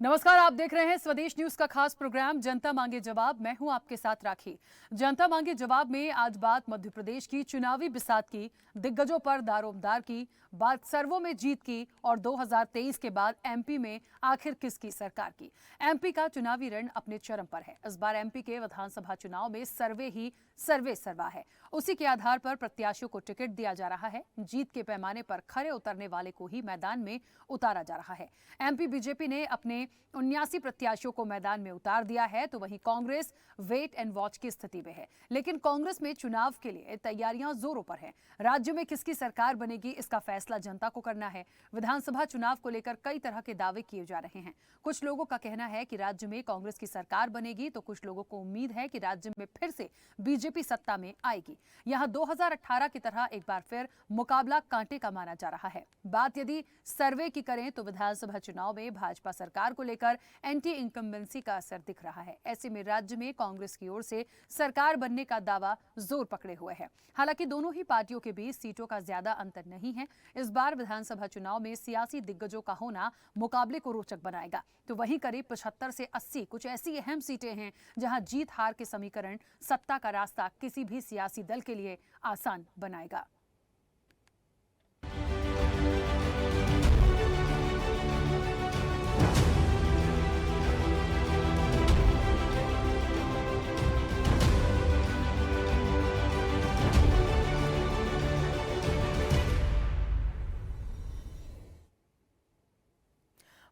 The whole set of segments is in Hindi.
नमस्कार, आप देख रहे हैं स्वदेश न्यूज का खास प्रोग्राम जनता मांगे जवाब। मैं हूं आपके साथ राखी। जनता मांगे जवाब में आज बात मध्य प्रदेश की चुनावी बिसात की, दिग्गजों पर दारोमदार की, बात सर्वों में जीत की और 2023 के बाद एमपी में आखिर किसकी सरकार की। एमपी का चुनावी रण अपने चरम पर है। इस बार एमपी के विधानसभा चुनाव में सर्वे ही सर्वे सर्वा है। उसी के आधार पर प्रत्याशियों को टिकट दिया जा रहा है। जीत के पैमाने पर खरे उतरने वाले को ही मैदान में उतारा जा रहा है। एमपी बीजेपी ने अपने 79 प्रत्याशियों को मैदान में उतार दिया है, तो वहीं कांग्रेस वेट एंड वॉच की स्थिति में है। लेकिन कांग्रेस में चुनाव के लिए तैयारियां जोरों पर हैं। राज्य में किसकी सरकार बनेगी, इसका फैसला जनता को करना है। विधानसभा चुनाव को लेकर कई तरह के दावे किए जा रहे हैं। कुछ लोगों का कहना है कि राज्य में कांग्रेस की सरकार बनेगी, तो कुछ लोगों को उम्मीद है कि राज्य में फिर से बीजेपी सत्ता में आएगी। यहां 2018 की तरह एक बार फिर मुकाबला कांटे का माना जा रहा है। बात यदि सर्वे की करें तो विधानसभा चुनाव में भाजपा सरकार को लेकर एंटी इनकम्बेंसी का असर दिख रहा है। ऐसे में राज्य में कांग्रेस की ओर से सरकार बनने का दावा जोर पकड़े हुए है। हालांकि दोनों ही पार्टियों के बीच सीटों का ज्यादा अंतर नहीं है। इस बार विधानसभा चुनाव में सियासी दिग्गजों का होना मुकाबले को रोचक बनाएगा। तो वहीं करीब 75 से 80 कुछ ऐसी अहम सीटें हैं जहां जीत हार के समीकरण सत्ता का रास्ता किसी भी सियासी दल के लिए आसान बनाएगा।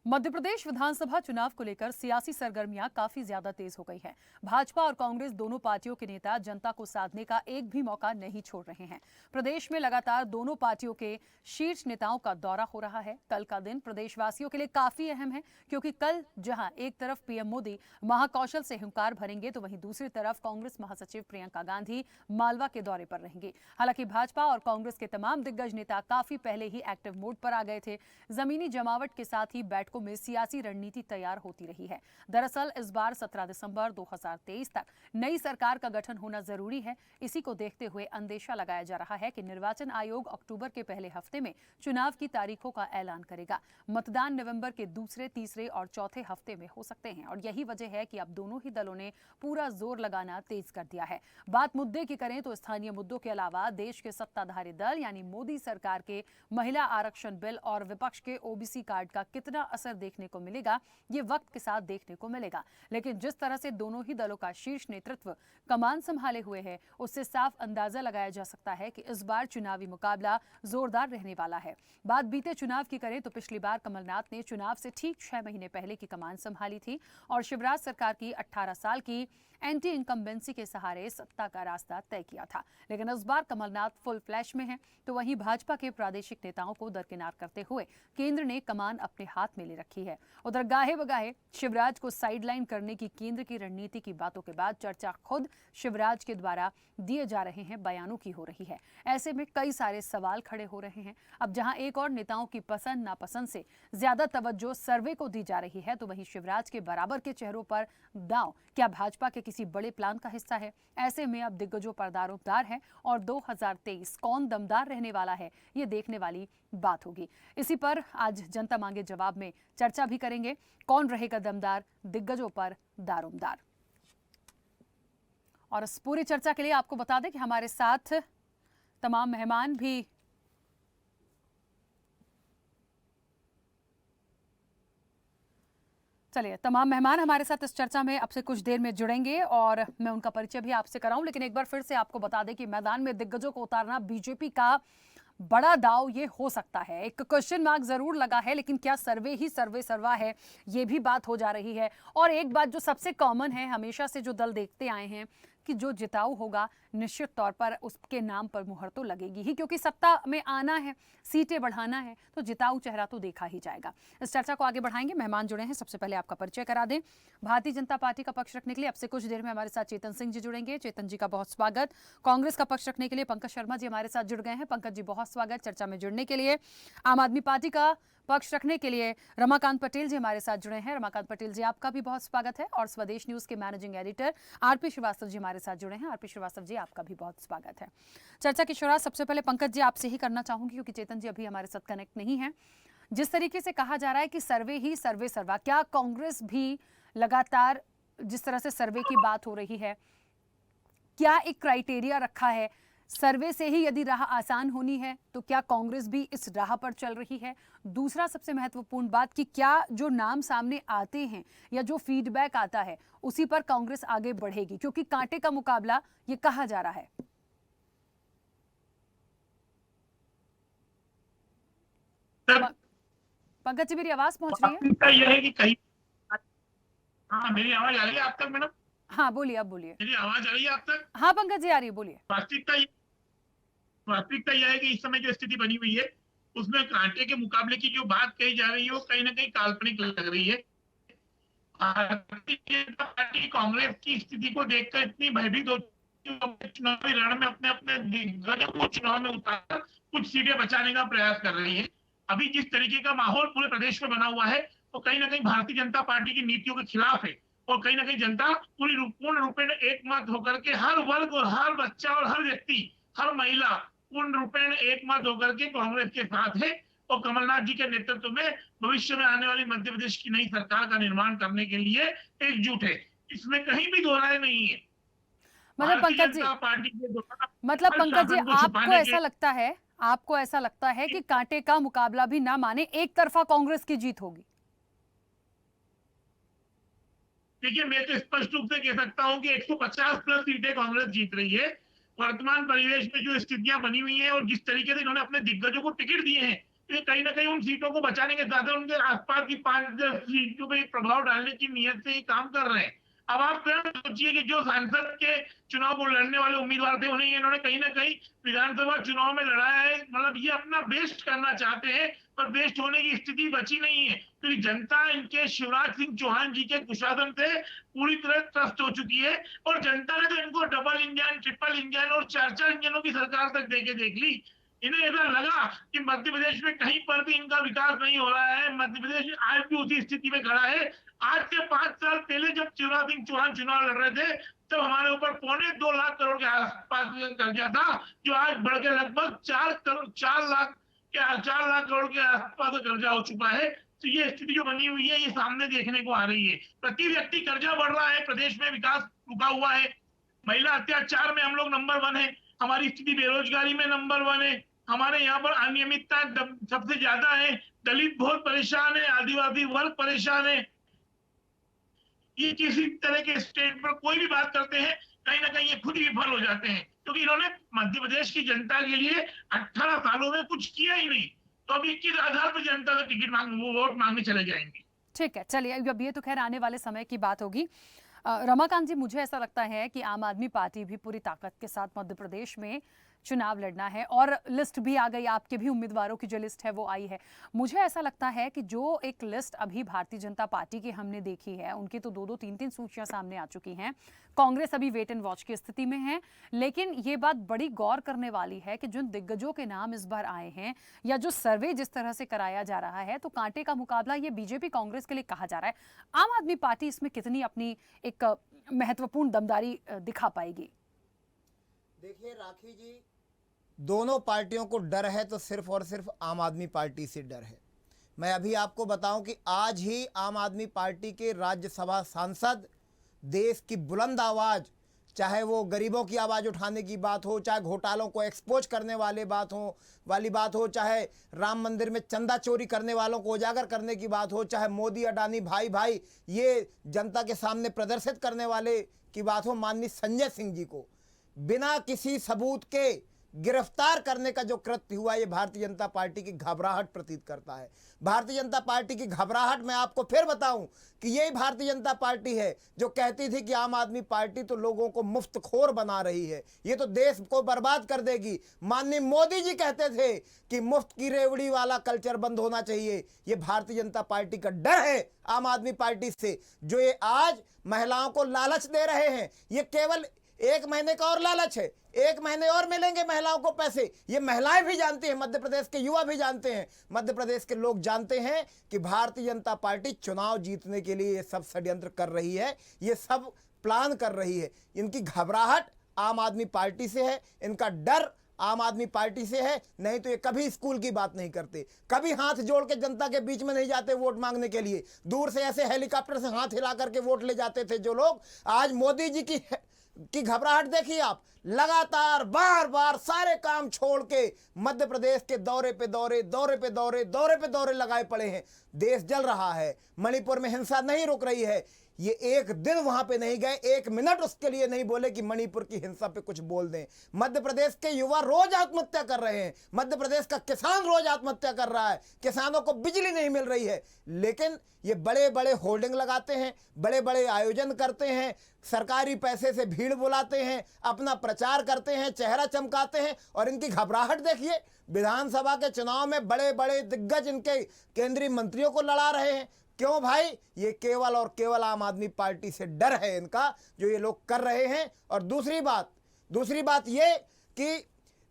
मध्य प्रदेश विधानसभा चुनाव को लेकर सियासी सरगर्मियां काफी ज्यादा तेज हो गई हैं। भाजपा और कांग्रेस दोनों पार्टियों के नेता जनता को साधने का एक भी मौका नहीं छोड़ रहे हैं। प्रदेश में लगातार दोनों पार्टियों के शीर्ष नेताओं का दौरा हो रहा है। कल का दिन प्रदेशवासियों के लिए काफी अहम है, क्योंकि कल जहां एक तरफ पीएम मोदी महाकौशल से हुंकार भरेंगे, तो वहीं दूसरी तरफ कांग्रेस महासचिव प्रियंका गांधी मालवा के दौरे पर रहेंगे। हालांकि भाजपा और कांग्रेस के तमाम दिग्गज नेता काफी पहले ही एक्टिव मोड पर आ गए थे। जमीनी जमावट के साथ ही बैठकों में सियासी रणनीति तैयार होती रही है। दरअसल इस बार 17 दिसंबर 2023 तक नई सरकार का गठन होना जरूरी है। इसी को देखते हुए अंदेशा लगाया जा रहा है कि निर्वाचन आयोग अक्टूबर के पहले हफ्ते में चुनाव की तारीखों का ऐलान करेगा। मतदान नवंबर के दूसरे, तीसरे और चौथे हफ्ते में हो सकते हैं और यही वजह है कि अब दोनों ही दलों ने पूरा जोर लगाना तेज कर दिया है। बात मुद्दे की करें तो स्थानीय मुद्दों के अलावा देश के सत्ताधारी दल यानी मोदी सरकार के महिला आरक्षण बिल और विपक्ष के ओबीसी कार्ड का कितना असर देखने को मिलेगा, ये वक्त के साथ देखने को मिलेगा। लेकिन जिस तरह से दोनों ही दलों का शीर्ष नेतृत्व कमान संभाले हुए है, उससे साफ अंदाजा लगाया जा सकता है कि इस बार चुनावी मुकाबला जोरदार रहने वाला है। बात बीते चुनाव की करें तो पिछली बार कमलनाथ ने चुनाव से ठीक 6 महीने पहले की कमान संभाली थी और शिवराज सरकार की 18 साल की एंटी इनकम्बेंसी के सहारे सत्ता का रास्ता तय किया था। लेकिन इस बार कमलनाथ फुल फ्लैश में हैं, तो वहीं भाजपा के प्रादेशिक नेताओं को दरकिनार करते हुए केंद्र ने कमान अपने हाथ में ले रखी है। उधर गाहे बगाहे शिवराज को साइडलाइन करने की केंद्र की रणनीति की बातों के बाद चर्चा खुद शिवराज के द्वारा दिए जा रहे हैं बयानों की हो रही है। ऐसे में कई सारे सवाल खड़े हो रहे हैं। अब जहां एक और नेताओं की पसंद नापसंद से ज्यादा तवज्जो सर्वे को दी जा रही है, तो वहीं शिवराज के बराबर के चेहरों पर दांव क्या भाजपा के किसी बड़े प्लान का हिस्सा है। ऐसे में अब दिग्गजों पर दारोमदार है और 2023 कौन दमदार रहने वाला है, ये देखने वाली बात होगी। इसी पर आज जनता मांगे जवाब में चर्चा भी करेंगे, कौन रहेगा दमदार, दिग्गजों पर दारोमदार। और इस पूरी चर्चा के लिए आपको बता दें कि हमारे साथ तमाम मेहमान भी तमाम मेहमान हमारे साथ इस चर्चा में अब से कुछ देर में जुड़ेंगे और मैं उनका परिचय भी आपसे कराऊं। लेकिन एक बार फिर से आपको बता दें कि मैदान में दिग्गजों को उतारना बीजेपी का बड़ा दाव ये हो सकता है। एक क्वेश्चन मार्क जरूर लगा है, लेकिन क्या सर्वे ही सर्वे सर्वा है, ये भी बात हो जा रही है। और एक बात जो सबसे कॉमन है, हमेशा से जो दल देखते आए हैं कि जो जिताऊ होगा निश्चित तौर पर उसके नाम पर मुहर तो लगेगी ही, क्योंकि सत्ता में आना है, सीटें बढ़ाना है, तो जिताऊ चेहरा तो देखा ही जाएगा। इस चर्चा को आगे बढ़ाएंगे। मेहमान जुड़े हैं, सबसे पहले आपका परिचय करा दें। भारतीय जनता पार्टी का पक्ष रखने के लिए अब से कुछ देर में हमारे साथ चेतन सिंह जी जुड़ेंगे। चेतन जी का बहुत स्वागत। कांग्रेस का पक्ष रखने के लिए पंकज शर्मा जी हमारे साथ जुड़ गए हैं। पंकज जी बहुत स्वागत चर्चा में जुड़ने के लिए। आम आदमी पार्टी का पक्ष रखने के लिए रमाकांत पटेल जी हमारे साथ जुड़े हैं। रमाकांत पटेल जी आपका भी बहुत स्वागत है। और स्वदेश न्यूज के managing editor RP Srivastava ji हमारे साथ जुड़े हैं। आरपी श्रीवास्तव जी आपका भी बहुत स्वागत है। चर्चा की शुरुआत सबसे पहले पंकज जी आपसे ही करना चाहूंगी, क्योंकि चेतन जी अभी हमारे साथ कनेक्ट नहीं है। जिस तरीके से कहा जा रहा है कि सर्वे ही सर्वे सर्वा, क्या कांग्रेस भी लगातार जिस तरह से सर्वे की बात हो रही है, क्या एक क्राइटेरिया रखा है सर्वे से ही यदि राह आसान होनी है तो क्या कांग्रेस भी इस राह पर चल रही है? दूसरा सबसे महत्वपूर्ण बात कि क्या जो नाम सामने आते हैं या जो फीडबैक आता है उसी पर कांग्रेस आगे बढ़ेगी, क्योंकि कांटे का मुकाबला ये कहा जा रहा है। पंकज जी, मेरी आवाज पहुंच रही है? यह है कि कहीं हाँ, मेरी आवाज आ रही है आप तक मैडम? हाँ बोलिए, अब बोलिए। मेरी आवाज आ रही है आप तक? हाँ पंकज जी आ रही है, बोलिए। वास्तविकता यह है कि इस समय जो स्थिति बनी हुई है उसमें कांटे के मुकाबले की जो बात कही जा रही है वो कहीं ना कहीं काल्पनिक लग रही है। भारतीय जनता पार्टी कांग्रेस की स्थिति को देखकर इतनी भयभीत हो चुनावी रण में अपने अपने दिग्गजों को चुनाव में उतार कुछ सीटें बचाने का प्रयास कर रही है। अभी जिस तरीके का माहौल पूरे प्रदेश में बना हुआ है वो कहीं ना कहीं भारतीय जनता पार्टी की नीतियों के खिलाफ है और कहीं ना कहीं जनता पूर्ण रूपेण एकमत होकर के हर वर्ग और हर बच्चा और हर व्यक्ति, हर महिला पूर्ण रूपेण एकमत होकर के कांग्रेस के साथ है और कमलनाथ जी के नेतृत्व में भविष्य में आने वाली मध्य प्रदेश की नई सरकार का निर्माण करने के लिए एकजुट है। इसमें कहीं भी दो राय नहीं है। मतलब पंकज जी, आपको ऐसा लगता है कि कांटे का मुकाबला भी ना माने एक तरफा कांग्रेस की जीत होगी? देखिए, मैं तो स्पष्ट रूप से कह सकता हूं कि 150 प्लस सीटें कांग्रेस जीत रही है। वर्तमान परिवेश में जो स्थितियां बनी हुई हैं और जिस तरीके से इन्होंने अपने दिग्गजों को टिकट दिए हैं, तो कहीं ना कहीं उन सीटों को बचाने के साथ उनके आसपास की 5-10 सीटों पर प्रभाव डालने की नीयत से ही काम कर रहे हैं। अब आप सोचिए कि जो सांसद के चुनाव को लड़ने वाले उम्मीदवार थे उन्हें इन्होंने कहीं ना कहीं विधानसभा चुनाव में लड़ाया है। मतलब ये अपना बेस्ट करना चाहते हैं पर बेस्ट होने की स्थिति बची नहीं है, क्योंकि जनता इनके शिवराज सिंह चौहान जी के कुशासन से पूरी तरह त्रस्त हो चुकी है और जनता ने तो इनको डबल इंजन, ट्रिपल इंजन और 4-4 इंजनों की सरकार तक देख ली। इन्हें ऐसा लगा कि मध्य प्रदेश में कहीं पर भी इनका विकास नहीं हो रहा है। मध्य प्रदेश आज भी उसी स्थिति में खड़ा है। आज से 5 साल पहले जब शिवराज सिंह चौहान चुनाव लड़ रहे थे तब हमारे ऊपर 2.25 लाख करोड़ के आसपास कर्जा था, जो आज बढ़ के लगभग 4 लाख करोड़ के आसपास कर्जा हो चुका है। तो ये स्थिति जो बनी हुई है ये सामने देखने को आ रही है। प्रति व्यक्ति कर्जा बढ़ रहा है, प्रदेश में विकास रुका हुआ है। महिला अत्याचार में हम लोग नंबर 1 है, हमारी स्थिति बेरोजगारी में नंबर 1 है, हमारे यहाँ पर अनियमितता सबसे ज्यादा है, दलित बहुत परेशान है, आदिवासी वर्ग परेशान है। ये किसी तरह के स्टेट पर कोई भी बात करते हैं कहीं ना कहीं ये खुद ही विफल हो जाते हैं, क्योंकि इन्होंने मध्य प्रदेश की जनता के लिए 18 सालों में कुछ किया ही नहीं। तो अभी किस आधार पर जनता से टिकट वोट मांगने चले जाएंगे? ठीक है, चलिए अब ये तो खैर आने वाले समय की बात होगी। रमाकांत जी, मुझे ऐसा लगता है कि आम आदमी पार्टी भी पूरी ताकत के साथ मध्य प्रदेश में चुनाव लड़ना है और लिस्ट भी आ गई, आपके भी उम्मीदवारों की जो लिस्ट है वो आई है। मुझे ऐसा लगता है कि जो एक लिस्ट अभी भारतीय जनता पार्टी की हमने देखी है, उनकी तो 2-2, 3-3 सूचियां सामने आ चुकी हैं। कांग्रेस अभी वेट एंड वॉच की स्थिति में है, लेकिन ये बात बड़ी गौर करने वाली है कि जिन दिग्गजों के नाम इस बार आए हैं या जो सर्वे जिस तरह से कराया जा रहा है, तो कांटे का मुकाबला ये बीजेपी कांग्रेस के लिए कहा जा रहा है। आम आदमी पार्टी इसमें कितनी अपनी एक महत्वपूर्ण दमदारी दिखा पाएगी? देखिए राखी जी, दोनों पार्टियों को डर है तो सिर्फ और सिर्फ आम आदमी पार्टी से डर है। मैं अभी आपको बताऊं कि आज ही आम आदमी पार्टी के राज्यसभा सांसद देश की बुलंद आवाज़, चाहे वो गरीबों की आवाज़ उठाने की बात हो, चाहे घोटालों को एक्सपोज करने वाली बात हो, चाहे राम मंदिर में चंदा चोरी करने वालों को उजागर करने की बात हो, चाहे मोदी अडानी भाई भाई ये जनता के सामने प्रदर्शित करने वाले की बात हो, माननीय संजय सिंह जी को बिना किसी सबूत के गिरफ्तार करने का जो कृत्य हुआ, ये भारतीय जनता पार्टी की घबराहट प्रतीत करता है। भारतीय जनता पार्टी की घबराहट, मैं आपको फिर बताऊं कि यही भारतीय जनता पार्टी है जो कहती थी कि आम आदमी पार्टी तो लोगों को मुफ्तखोर बना रही है, ये तो देश को बर्बाद कर देगी। माननीय मोदी जी कहते थे कि मुफ्त की रेवड़ी वाला कल्चर बंद होना चाहिए। ये भारतीय जनता पार्टी का डर है आम आदमी पार्टी से, जो ये आज महिलाओं को लालच दे रहे हैं। ये केवल 1 महीने का और लालच है, 1 महीने और मिलेंगे महिलाओं को पैसे। ये महिलाएं भी जानती हैं, मध्य प्रदेश के युवा भी जानते हैं, मध्य प्रदेश के लोग जानते हैं कि भारतीय जनता पार्टी चुनाव जीतने के लिए ये सब षड्यंत्र कर रही है, ये सब प्लान कर रही है। इनकी घबराहट आम आदमी पार्टी से है, इनका डर आम आदमी पार्टी से है, नहीं तो ये कभी स्कूल की बात नहीं करते, कभी हाथ जोड़ के जनता के बीच में नहीं जाते वोट मांगने के लिए। दूर से ऐसे हेलीकॉप्टर से हाथ हिला करके वोट ले जाते थे जो लोग। आज मोदी जी की घबराहट देखिए आप, लगातार बार बार सारे काम छोड़ के मध्य प्रदेश के दौरे पे दौरे, दौरे पे दौरे, दौरे पे दौरे लगाए पड़े हैं। देश जल रहा है, मणिपुर में हिंसा नहीं रुक रही है, ये एक दिन वहां पे नहीं गए, एक मिनट उसके लिए नहीं बोले कि मणिपुर की हिंसा पे कुछ बोल दें। मध्य प्रदेश के युवा रोज आत्महत्या कर रहे हैं, मध्य प्रदेश का किसान रोज आत्महत्या कर रहा है, किसानों को बिजली नहीं मिल रही है, लेकिन ये बड़े बड़े होर्डिंग लगाते हैं, बड़े बड़े आयोजन करते हैं, सरकारी पैसे से भीड़ बुलाते हैं, अपना प्रचार करते हैं, चेहरा चमकाते हैं। और इनकी घबराहट देखिए, विधानसभा के चुनाव में बड़े बड़े दिग्गज इनके केंद्रीय मंत्रियों को लड़ा रहे हैं। क्यों भाई? ये केवल और केवल आम आदमी पार्टी से डर है इनका, जो ये लोग कर रहे हैं। और दूसरी बात ये कि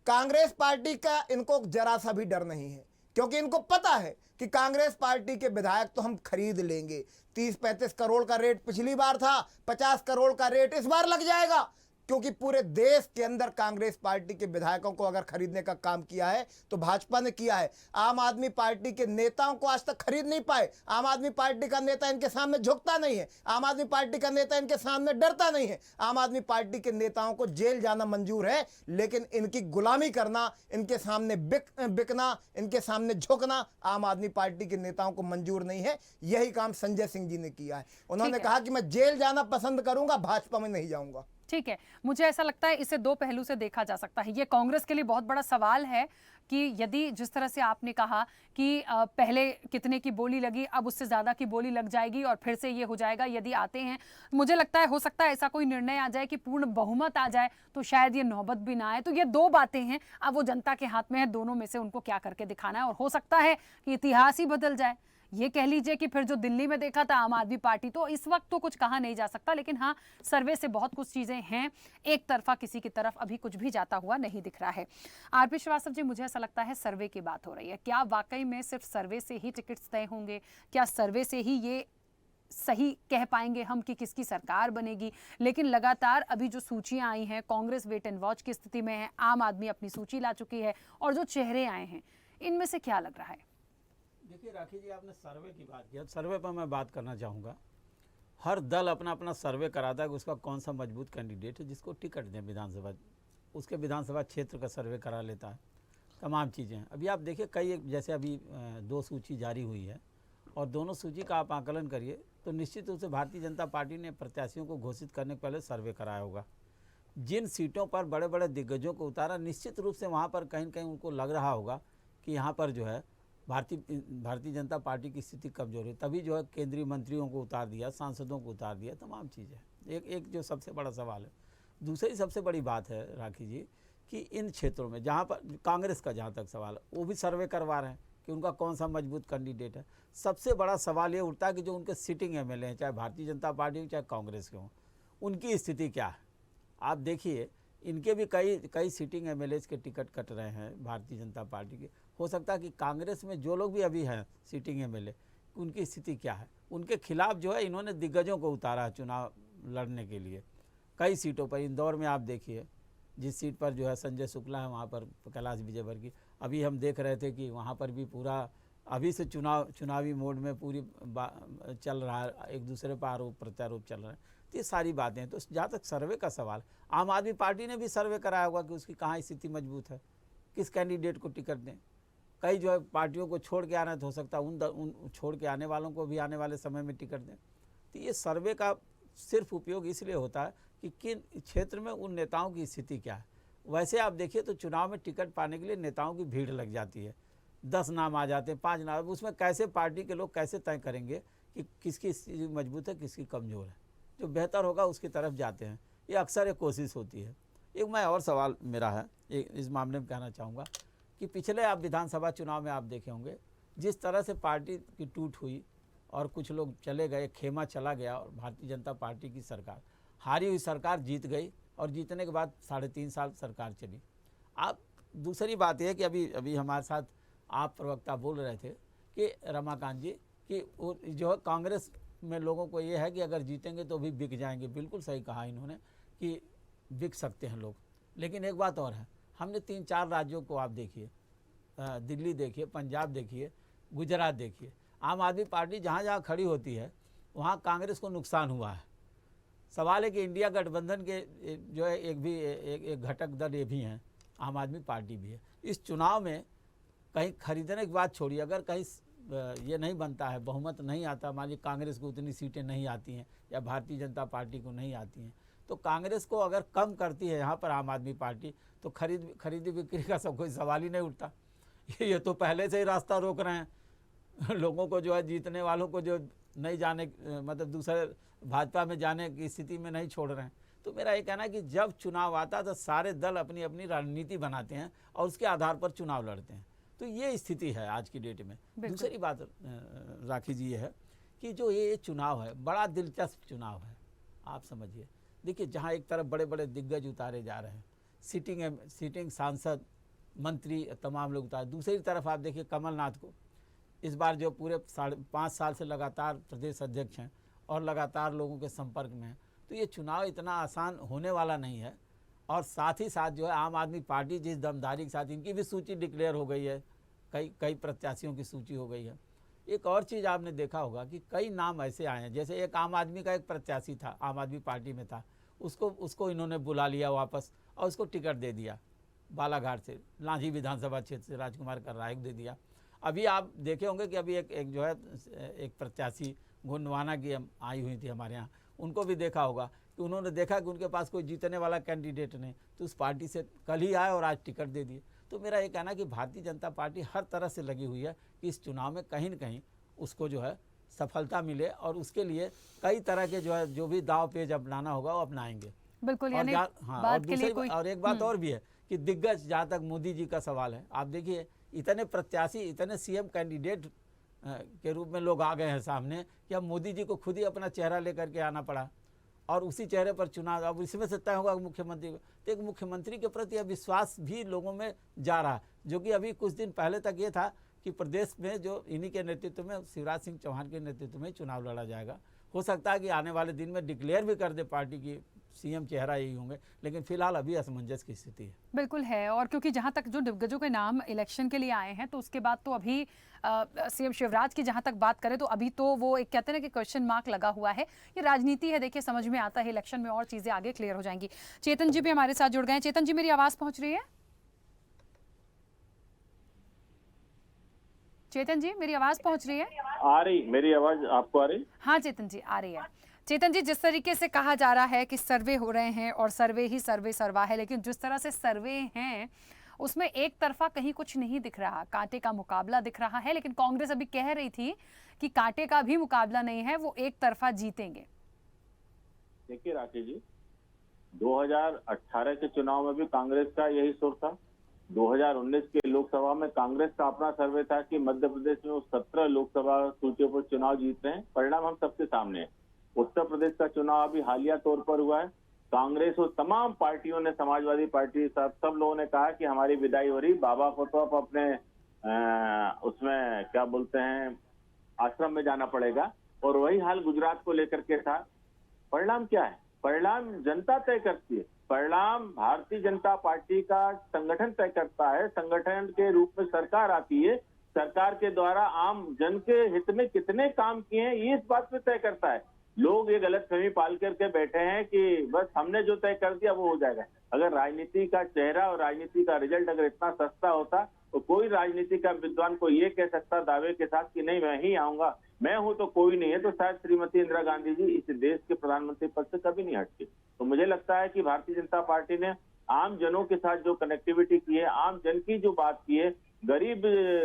कांग्रेस पार्टी का इनको जरा सा भी डर नहीं है, क्योंकि इनको पता है कि कांग्रेस पार्टी के विधायक तो हम खरीद लेंगे। 30-35 करोड़ का रेट पिछली बार था, 50 करोड़ का रेट इस बार लग जाएगा, क्योंकि पूरे देश के अंदर कांग्रेस पार्टी के विधायकों को अगर खरीदने का काम किया है तो भाजपा ने किया है। आम आदमी पार्टी के नेताओं को आज तक खरीद नहीं पाए। आम आदमी पार्टी का नेता इनके सामने झुकता नहीं है, आम आदमी पार्टी का नेता इनके सामने डरता नहीं है। आम आदमी पार्टी के नेताओं को जेल जाना मंजूर है, लेकिन इनकी गुलामी करना, इनके सामने बिकना, इनके सामने झुकना आम आदमी पार्टी के नेताओं को मंजूर नहीं है। यही काम संजय सिंह जी ने किया है। उन्होंने कहा कि मैं जेल जाना पसंद करूंगा, भाजपा में नहीं जाऊंगा। ठीक है, मुझे ऐसा लगता है इसे दो पहलू से देखा जा सकता है। ये कांग्रेस के लिए बहुत बड़ा सवाल है कि यदि जिस तरह से आपने कहा कि पहले कितने की बोली लगी, अब उससे ज़्यादा की बोली लग जाएगी और फिर से ये हो जाएगा यदि आते हैं। मुझे लगता है हो सकता है ऐसा कोई निर्णय आ जाए कि पूर्ण बहुमत आ जाए, तो शायद ये नौबत भी ना आए। तो ये दो बातें हैं, अब वो जनता के हाथ में है, दोनों में से उनको क्या करके दिखाना है। और हो सकता है कि इतिहास ही बदल जाए। ये कह लीजिए कि फिर जो दिल्ली में देखा था आम आदमी पार्टी, तो इस वक्त तो कुछ कहा नहीं जा सकता, लेकिन हाँ, सर्वे से बहुत कुछ चीज़ें हैं। एक तरफा किसी की तरफ अभी कुछ भी जाता हुआ नहीं दिख रहा है। आरपी श्रीवास्तव जी, मुझे ऐसा लगता है सर्वे की बात हो रही है, क्या वाकई में सिर्फ सर्वे से ही टिकट्स तय होंगे? क्या सर्वे से ही ये सही कह पाएंगे हम कि किसकी सरकार बनेगी? लेकिन लगातार अभी जो सूचियां आई हैं, कांग्रेस वेट एंड वॉच की स्थिति में है, आम आदमी अपनी सूची ला चुकी है, और जो चेहरे आए हैं, इनमें से क्या लग रहा है? देखिए राखी जी, आपने सर्वे की बात की, सर्वे पर मैं बात करना चाहूँगा। हर दल अपना अपना सर्वे कराता है कि उसका कौन सा मजबूत कैंडिडेट है जिसको टिकट दें विधानसभा, उसके विधानसभा क्षेत्र का सर्वे करा लेता है, तमाम चीज़ें हैं। अभी आप देखिए कई, जैसे अभी 2 सूची जारी हुई है और दोनों सूची का आप आकलन करिए तो निश्चित रूप से भारतीय जनता पार्टी ने प्रत्याशियों को घोषित करने के पहले सर्वे कराया होगा। जिन सीटों पर बड़े बड़े दिग्गजों को उतारा, निश्चित रूप से वहाँ पर कहीं न कहीं उनको लग रहा होगा कि यहाँ पर जो है भारतीय जनता पार्टी की स्थिति कमजोर है, तभी जो है केंद्रीय मंत्रियों को उतार दिया, सांसदों को उतार दिया, तमाम चीज़ें। एक जो सबसे बड़ा सवाल है। दूसरी सबसे बड़ी बात है राखी जी कि इन क्षेत्रों में जहाँ पर कांग्रेस का जहाँ तक सवाल है, वो भी सर्वे करवा रहे हैं कि उनका कौन सा मजबूत कैंडिडेट है। सबसे बड़ा सवाल ये उठता है कि जो उनके सिटिंग एमएलए हैं, चाहे भारतीय जनता पार्टी हो चाहे कांग्रेस के हों, उनकी स्थिति क्या है। आप देखिए, इनके भी कई सिटिंग एमएलएज के टिकट कट रहे हैं भारतीय जनता पार्टी के। हो सकता है कि कांग्रेस में जो लोग भी अभी हैं सिटिंग एमएलए, उनकी स्थिति क्या है। उनके खिलाफ जो है इन्होंने दिग्गजों को उतारा है चुनाव लड़ने के लिए कई सीटों पर। इंदौर में आप देखिए, जिस सीट पर जो है संजय शुक्ला है, वहाँ पर कैलाश विजयवर्गीय, अभी हम देख रहे थे कि वहाँ पर भी पूरा अभी से चुनावी मोड में पूरी चल रहा है, एक दूसरे पर आरोप प्रत्यारोप चल रहे हैं। तो ये सारी बातें हैं। तो जहाँ तक सर्वे का सवाल, आम आदमी पार्टी ने भी सर्वे कराया होगा कि उसकी कहाँ स्थिति मजबूत है, किस कैंडिडेट को टिकट दें। कई जो है पार्टियों को छोड़ के आना, तो हो सकता है उन छोड़ के आने वालों को भी आने वाले समय में टिकट दें। तो ये सर्वे का सिर्फ उपयोग इसलिए होता है कि किन क्षेत्र में उन नेताओं की स्थिति क्या है। वैसे आप देखिए तो चुनाव में टिकट पाने के लिए नेताओं की भीड़ लग जाती है, 10 नाम आ जाते हैं, 5 नाम, उसमें कैसे पार्टी के लोग कैसे तय करेंगे कि किसकी स्थिति मजबूत है, किसकी कमज़ोर है। जो बेहतर होगा उसकी तरफ जाते हैं। ये अक्सर एक कोशिश होती है। एक मैं और सवाल मेरा है इस मामले में कहना चाहूँगा कि पिछले आप विधानसभा चुनाव में आप देखे होंगे जिस तरह से पार्टी की टूट हुई और कुछ लोग चले गए, खेमा चला गया और भारतीय जनता पार्टी की सरकार, हारी हुई सरकार जीत गई और जीतने के बाद 3.5 साल सरकार चली। आप दूसरी बात यह है कि अभी हमारे साथ आप प्रवक्ता बोल रहे थे कि रमाकांत जी कि जो है कांग्रेस में लोगों को ये है कि अगर जीतेंगे तो भी बिक जाएंगे। बिल्कुल सही कहा इन्होंने कि बिक सकते हैं लोग। लेकिन एक बात और है, हमने 3-4 राज्यों को आप देखिए, दिल्ली देखिए, पंजाब देखिए, गुजरात देखिए, आम आदमी पार्टी जहाँ जहाँ खड़ी होती है वहाँ कांग्रेस को नुकसान हुआ है। सवाल है कि इंडिया गठबंधन के जो है एक घटक दल ये भी हैं, आम आदमी पार्टी भी है। इस चुनाव में कहीं खरीदने की बात छोड़िए, अगर कहीं ये नहीं बनता है, बहुमत नहीं आता, मान लीजिए कांग्रेस को उतनी सीटें नहीं आती हैं या भारतीय जनता पार्टी को नहीं आती हैं, तो कांग्रेस को अगर कम करती है यहाँ पर आम आदमी पार्टी, तो खरीदी बिक्री का सब कोई सवाल ही नहीं उठता। ये तो पहले से ही रास्ता रोक रहे हैं लोगों को, जो है जीतने वालों को जो नहीं जाने, मतलब दूसरे भाजपा में जाने की स्थिति में नहीं छोड़ रहे हैं। तो मेरा ये कहना है कि जब चुनाव आता है तो सारे दल अपनी अपनी रणनीति बनाते हैं और उसके आधार पर चुनाव लड़ते हैं। तो ये स्थिति है आज की डेट में। दूसरी बात राखी जी ये है कि जो ये चुनाव है बड़ा दिलचस्प चुनाव है। आप समझिए, देखिए जहाँ एक तरफ बड़े बड़े दिग्गज उतारे जा रहे हैं, सिटिंग सांसद, मंत्री, तमाम लोग उतारे, दूसरी तरफ आप देखिए कमलनाथ को इस बार जो पूरे 5.5 साल से लगातार प्रदेश अध्यक्ष हैं और लगातार लोगों के संपर्क में हैं, तो ये चुनाव इतना आसान होने वाला नहीं है। और साथ ही साथ जो है आम आदमी पार्टी जिस दमदारी के साथ, इनकी भी सूची डिक्लेयर हो गई है, कई प्रत्याशियों की सूची हो गई है। एक और चीज़ आपने देखा होगा कि कई नाम ऐसे आए हैं, जैसे एक आम आदमी का एक प्रत्याशी था, आम आदमी पार्टी में था, उसको इन्होंने बुला लिया वापस और उसको टिकट दे दिया, बालाघाट से, लांझी विधानसभा क्षेत्र से राजकुमार कर्राय को दे दिया। अभी आप देखे होंगे कि अभी एक जो है एक प्रत्याशी गोंडवाना की आई हुई थी हमारे यहाँ, उनको भी देखा होगा कि उन्होंने देखा कि उनके पास कोई जीतने वाला कैंडिडेट नहीं, तो उस पार्टी से कल ही आए और आज टिकट दे दिए। तो मेरा ये कहना है कि भारतीय जनता पार्टी हर तरह से लगी हुई है कि इस चुनाव में कहीं न कहीं उसको जो है सफलता मिले, और उसके लिए कई तरह के जो है जो भी दाव पेज अपनाना होगा वो अपनाएंगे। बिल्कुल। और और एक बात और भी है कि दिग्गज, जहाँ तक मोदी जी का सवाल है, आप देखिए इतने प्रत्याशी, इतने सीएम कैंडिडेट के रूप में लोग आ गए हैं सामने कि अब मोदी जी को खुद ही अपना चेहरा लेकर के आना पड़ा और उसी चेहरे पर चुनाव, अब इसमें से तय होगा मुख्यमंत्री को। तो एक मुख्यमंत्री के प्रति अब विश्वास भी लोगों में जा रहा है, जो कि अभी कुछ दिन पहले तक ये था कि प्रदेश में जो इन्हीं के नेतृत्व में, शिवराज सिंह चौहान के नेतृत्व में चुनाव लड़ा जाएगा। हो सकता है कि आने वाले दिन में डिक्लेयर भी कर दे पार्टी की सीएम चेहरा यही होंगे, लेकिन फिलहाल अभी असमंजस की स्थिति है। बिल्कुल है। और क्योंकि जहां तक जो दिग्गजों के नाम इलेक्शन के लिए आए हैं, तो उसके बाद तो अभी सीएम शिवराज की जहां तक बात करें तो अभी तो वो एक कहते हैं ना कि क्वेश्चन मार्क लगा हुआ है। ये राजनीति है, देखिए समझ में आता है, इलेक्शन में और चीजें आगे क्लियर हो जाएंगी। चेतन जी भी हमारे साथ जुड़ गए हैं। चेतन जी, मेरी आवाज पहुंच रही है? चेतन जी, मेरी आवाज पहुंच रही है? आ रही, मेरी आवाज आपको आ रही? हाँ चेतन जी, आ रही है। चेतन जी, जिस तरीके से कहा जा रहा है कि सर्वे हो रहे हैं और सर्वे ही सर्वा है, लेकिन जिस तरह से सर्वे हैं उसमें एक तरफा कहीं कुछ नहीं दिख रहा, कांटे का मुकाबला दिख रहा है। लेकिन कांग्रेस अभी कह रही थी कि कांटे का भी मुकाबला नहीं है, वो एक तरफा जीतेंगे। देखिए राकेश जी, 2018 के चुनाव में भी कांग्रेस का यही सुर था। 2019 के लोकसभा में कांग्रेस का अपना सर्वे था कि मध्य प्रदेश में वो 17 लोकसभा सीटों पर चुनाव जीत रहे हैं। परिणाम हम सबके सामने है। उत्तर प्रदेश का चुनाव अभी हालिया तौर पर हुआ है। कांग्रेस और तमाम पार्टियों ने, समाजवादी पार्टी, सब लोगों ने कहा कि हमारी विदाई हो रही, बाबा को तो अब अपने उसमें क्या बोलते हैं, आश्रम में जाना पड़ेगा। और वही हाल गुजरात को लेकर के था। परिणाम क्या है? परिणाम जनता तय करती है। परिणाम भारतीय जनता पार्टी का संगठन तय करता है। संगठन के रूप में सरकार आती है। सरकार के द्वारा आम जन के हित में कितने काम किए हैं, ये इस बात पे तय करता है। लोग ये गलतफहमी पाल करके बैठे हैं कि बस हमने जो तय कर दिया वो हो जाएगा। अगर राजनीति का चेहरा और राजनीति का रिजल्ट अगर इतना सस्ता होता तो कोई राजनीति का विद्वान को ये कह सकता दावे के साथ कि नहीं मैं ही आऊंगा, मैं हूं तो कोई नहीं है, तो शायद श्रीमती इंदिरा गांधी जी इस देश के प्रधानमंत्री पद से कभी नहीं हटके। तो मुझे लगता है कि भारतीय जनता पार्टी ने आम जनों के साथ जो कनेक्टिविटी की है, आम जन की जो बात की है, गरीब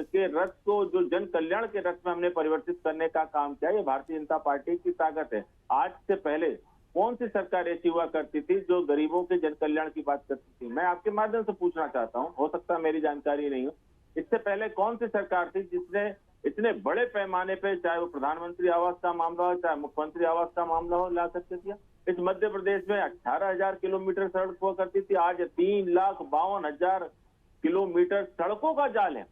के रथ को जो जन कल्याण के रथ में हमने परिवर्तित करने का काम किया, ये भारतीय जनता पार्टी की ताकत है। आज से पहले कौन सी सरकार ऐसी हुआ करती थी जो गरीबों के जन कल्याण की बात करती थी? मैं आपके माध्यम से पूछना चाहता हूँ, हो सकता है मेरी जानकारी नहीं हो, इससे पहले कौन सी सरकार थी जिसने इतने बड़े पैमाने पे, चाहे वो प्रधानमंत्री आवास का मामला हो, चाहे मुख्यमंत्री आवास का मामला हो, ला सकते दिया? इस मध्य प्रदेश में 18,000 किलोमीटर सड़क हुआ करती थी, आज 3,52,000 किलोमीटर सड़कों का जाल है।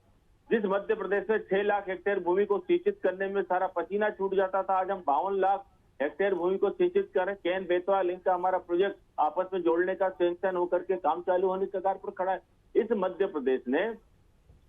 जिस मध्य प्रदेश में 6 लाख हेक्टेयर भूमि को सिंचित करने में सारा पसीना छूट जाता था, आज हम 52 लाख हेक्टेयर भूमि को सिंचित करें। केन बेतवा लिंक का हमारा प्रोजेक्ट आपस में जोड़ने का सैंक्शन होकर के काम चालू होने के कगार पर खड़ा है। इस मध्य प्रदेश ने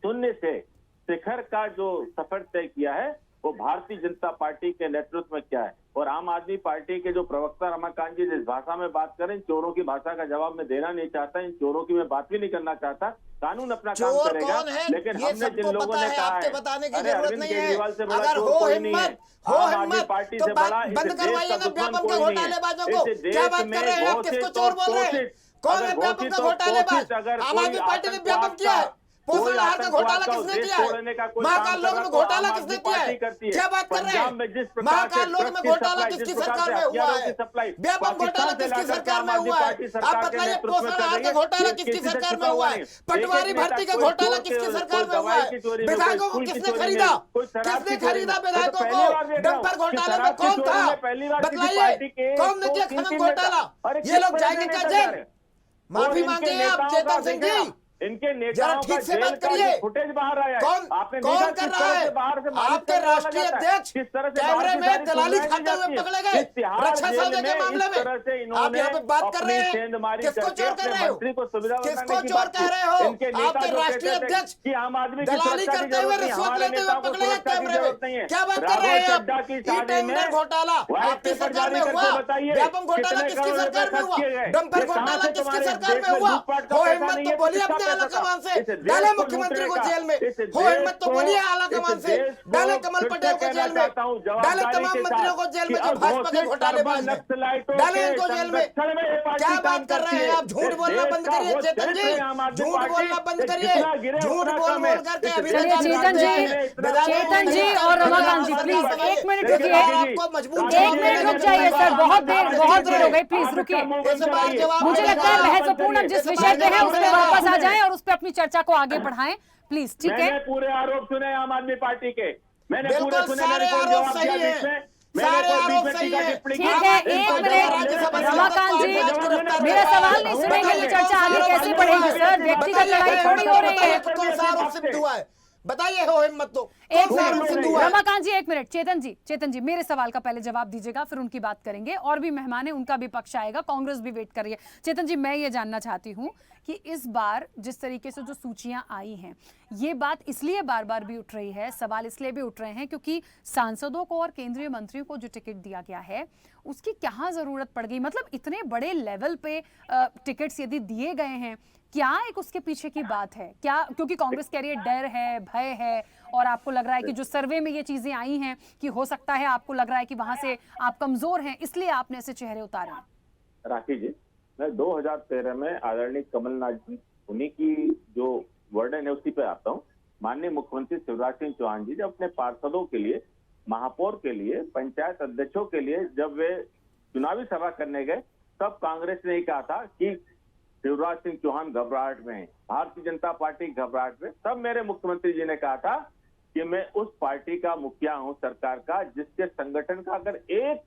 शून्य से शिखर का जो सफर तय किया है वो भारतीय जनता पार्टी के नेतृत्व में क्या है। और आम आदमी पार्टी के जो प्रवक्ता रमाकांत जी जिस भाषा में बात करें, चोरों की भाषा का जवाब मैं देना नहीं चाहता, इन चोरों की मैं बात भी नहीं करना चाहता। कानून अपना काम चोर करेगा, कौन है लेकिन ये हमने जिन सबको लोगों पता ने है, कहा आपके है, बताने की अरे जरूरत अरविंद नहीं है। केजरीवाल से बड़ा अगर चोर हो कोई नहीं है, हिम्मत आम आदमी पार्टी तो से बड़ा इस बंद देश करवाइए का ना दुश्मन व्यापम के कोई नहीं है। घोटालेबाजों को। इस क्या देश बात कर रहे हैं आप, किसको घोषित चोर और बोल रहे हैं? घोषित कौन है अगर व्यापम घोषित का और घोटालेबाज? घोषित अगर आम आदमी कोई पार्टी ने व्यापम आतंकवाद किया है, का, पोषण कोई आहार का घोटाला आतंकवाद का किसने उद्देश्य किया है? तोड़ने का कोई महाकाल काम लोक कर में रहा घोटाला तो किसने आम किया आदमी है? पार्टी करती है। क्या बात कर रहे पंजाब में हैं? जिस प्रकार से महाकाल लोक में ड्रग्स की घोटाला सप्लाई, किसकी जिस प्रकार सरकार से में हुआ हथियारों की है? सप्लाई व्यापम घोटाला पाकिस्तान से किसकी लाकर के सरकार आम में आदमी हुआ है? पार्टी आप सरकार के बताइए नेतृत्व पोषण में कर आहार रही का है, घोटाला ये किसकी किसी से सरकार में छुपा हुआ हुआ है? नहीं। पटवारी एक-एक भर्ती नेता का कोई घोटाला चोर किसकी के- सरकार कोई में हुआ दवाई है? की चोरी में, कोई विधायकों को फूल की किसने चोरी में, खरीदा? कोई शराब किसने की चोरी खरीदा में। मैं तो विधायकों पहली को? बार देख रहा हूं डंपर कि घोटाले में शराब की कौन चोरी था? में पहली बार किसी बतलाइए पार्टी के एक, कौन ने दो, किया तीन खनन नेता। घोटाला? अरे ये किस लोग बड़े जाएंगे नेता क्या जा जेल? रहे हैं? माफी और मांगे इनके आप नेताओं चेतन का सिंह देखना, जी। इनके जरा नेताओं का ठीक से जेल बात का करिए। जो फुटेज बाहर आया है, कौन आपने देखा कौन किस कर रहा तरह है? से बाहर से मालिश आपके करने वाला राष्ट्रीय जाता है, अध्यक्ष किस तरह से कैमरे बाहर की में सारी दलाली सुनवाई खाते हुए जाती है। पकड़े गए इस तिहाड़ रक्षा जेल सौदे के में मामले इस में। तरह से आप इन्होंने यहाँ पे बात कर रहे अपनी हैं, सेंधमारी किसको करके चोर कर अपने रहे हो? मंत्री को सुविधा किसको बनाने की चोर बात कह की। रहे हो? इनके नेता आपके जो राष्ट्रीय कहते थे अध्यक्ष कि आम आदमी की दलाली सुरक्षा की करते हुए जरूरत नहीं, रिश्वत हमारे लेते हुए नेताओं को पकड़े गए सुरक्षा की कैमरे में। जरूरत नहीं है। क्या बात कर राघव रहे हैं आप? चड्ढा की शादी में ई-टेंडर घोटाला व्हाइट आपकी पेपर सरकार जारी में करके हुआ? बताइए व्यापम घोटाला कितने किसकी करोड़ सरकार रुपए में खर्च हुआ? किए गए। डंपर ये कहां घोटाला से किसकी तुम्हारे सरकार देश में में हुआ? लूटपाट का हो पैसा हिम्मत नहीं तो है, बोलिए किसका अपने आला पैसा था? कमान से, इस देश डाले को मुख्यमंत्री लूटने को का, जेल में। इस हो देश हिम्मत तो को- बोलिए आला इस कमान से, देश को डाले कमल फिर से पटेल को कहना जेल में, चाहता हूं डाले जवाबदारी तमाम के मंत्रियों को साथ जेल कि में जो अब भाजपा के घोषित घोटालेबाज हैं। नक्सलाइटों डाले के इनको जेल में। संरक्षण में ये पार्टी क्या काम बात कर करती रहे हैं है। आप? झूठ इस बोलना देश बंद का करिए वो चेतन चरित्र है जी, आम आदमी झूठ पार्टी। बोलना बंद ये करिए। जितना गिरे झूठ उतना बोल कम है। बोल करके इस अभी देश चलिए की चेतन जी, राजनीति में चेतन जी और रमाकांत जी प्लीज एक मिनट रुकिए, आपको मजबूत एक मिनट रुक जाइए सर, बहुत देर हो गई, प्लीज रुकिए। मुझे लगता है महत्वपूर्ण हम जिस विषय पे हैं उस पर वापस आ जाएं और उस पर अपनी चर्चा को आगे बढ़ाएं प्लीज, ठीक मैंने है? पूरे आरोप सुने आम आदमी पार्टी के, मैंने बिल्कुल पूरे सुने, सारे मैंने कोई आरोप जवाब सही दिया हैं। बीच में, सारे मैंने कोई आरोप बीच में सही टीका हैं। टिप्पणी ठीक की। है, इनको एक जवाब मिनट देने का रमाकांत जी, जवाब मेरा सवाल नहीं सुनेंगे ये चर्चा आगे कैसे बढ़ेगी सर? व्यक्तिगत लड़ाई थोड़ी हो रही है। कौन सा आरोप सिद्ध हुआ है? बताइए हो हिम्मत तो एक कौन सा आरोप सिद्ध हुआ है? रमाकांत जी एक मिनट, चेतन जी मेरे सवाल का पहले जवाब दीजिएगा, फिर उनकी बात करेंगे। और भी मेहमान है, उनका भी पक्ष आएगा, कांग्रेस भी वेट कर रही है। चेतन जी, मैं ये जानना चाहती हूँ कि इस बार जिस तरीके से जो सूचियां आई हैं, ये बात इसलिए बार बार भी उठ रही है, सवाल इसलिए भी उठ रहे हैं क्योंकि सांसदों को और केंद्रीय मंत्रियों को जो टिकट दिया गया है उसकी क्या जरूरत पड़ गई? मतलब इतने बड़े लेवल पे टिकट्स यदि दिए गए हैं, क्या एक उसके पीछे की बात है क्या? क्योंकि कांग्रेस कह रही है डर है, भय है, और आपको लग रहा है कि जो सर्वे में ये चीजें आई हैं कि हो सकता है आपको लग रहा है कि वहां से आप कमजोर हैं, इसलिए आपने ऐसे चेहरे उतारे। राखी जी, मैं 2013 में आदरणीय कमलनाथ जी, उन्हीं की जो वर्डन है उसी पे आता हूँ। माननीय मुख्यमंत्री शिवराज सिंह चौहान जी जब अपने पार्षदों के लिए, महापौर के लिए, पंचायत अध्यक्षों के लिए जब वे चुनावी सभा करने गए, तब कांग्रेस ने कहा था कि शिवराज सिंह चौहान घबराहट में है, भारतीय जनता पार्टी घबराहट में। तब मेरे मुख्यमंत्री जी ने कहा था कि मैं उस पार्टी का मुखिया हूं सरकार का, जिसके संगठन का अगर एक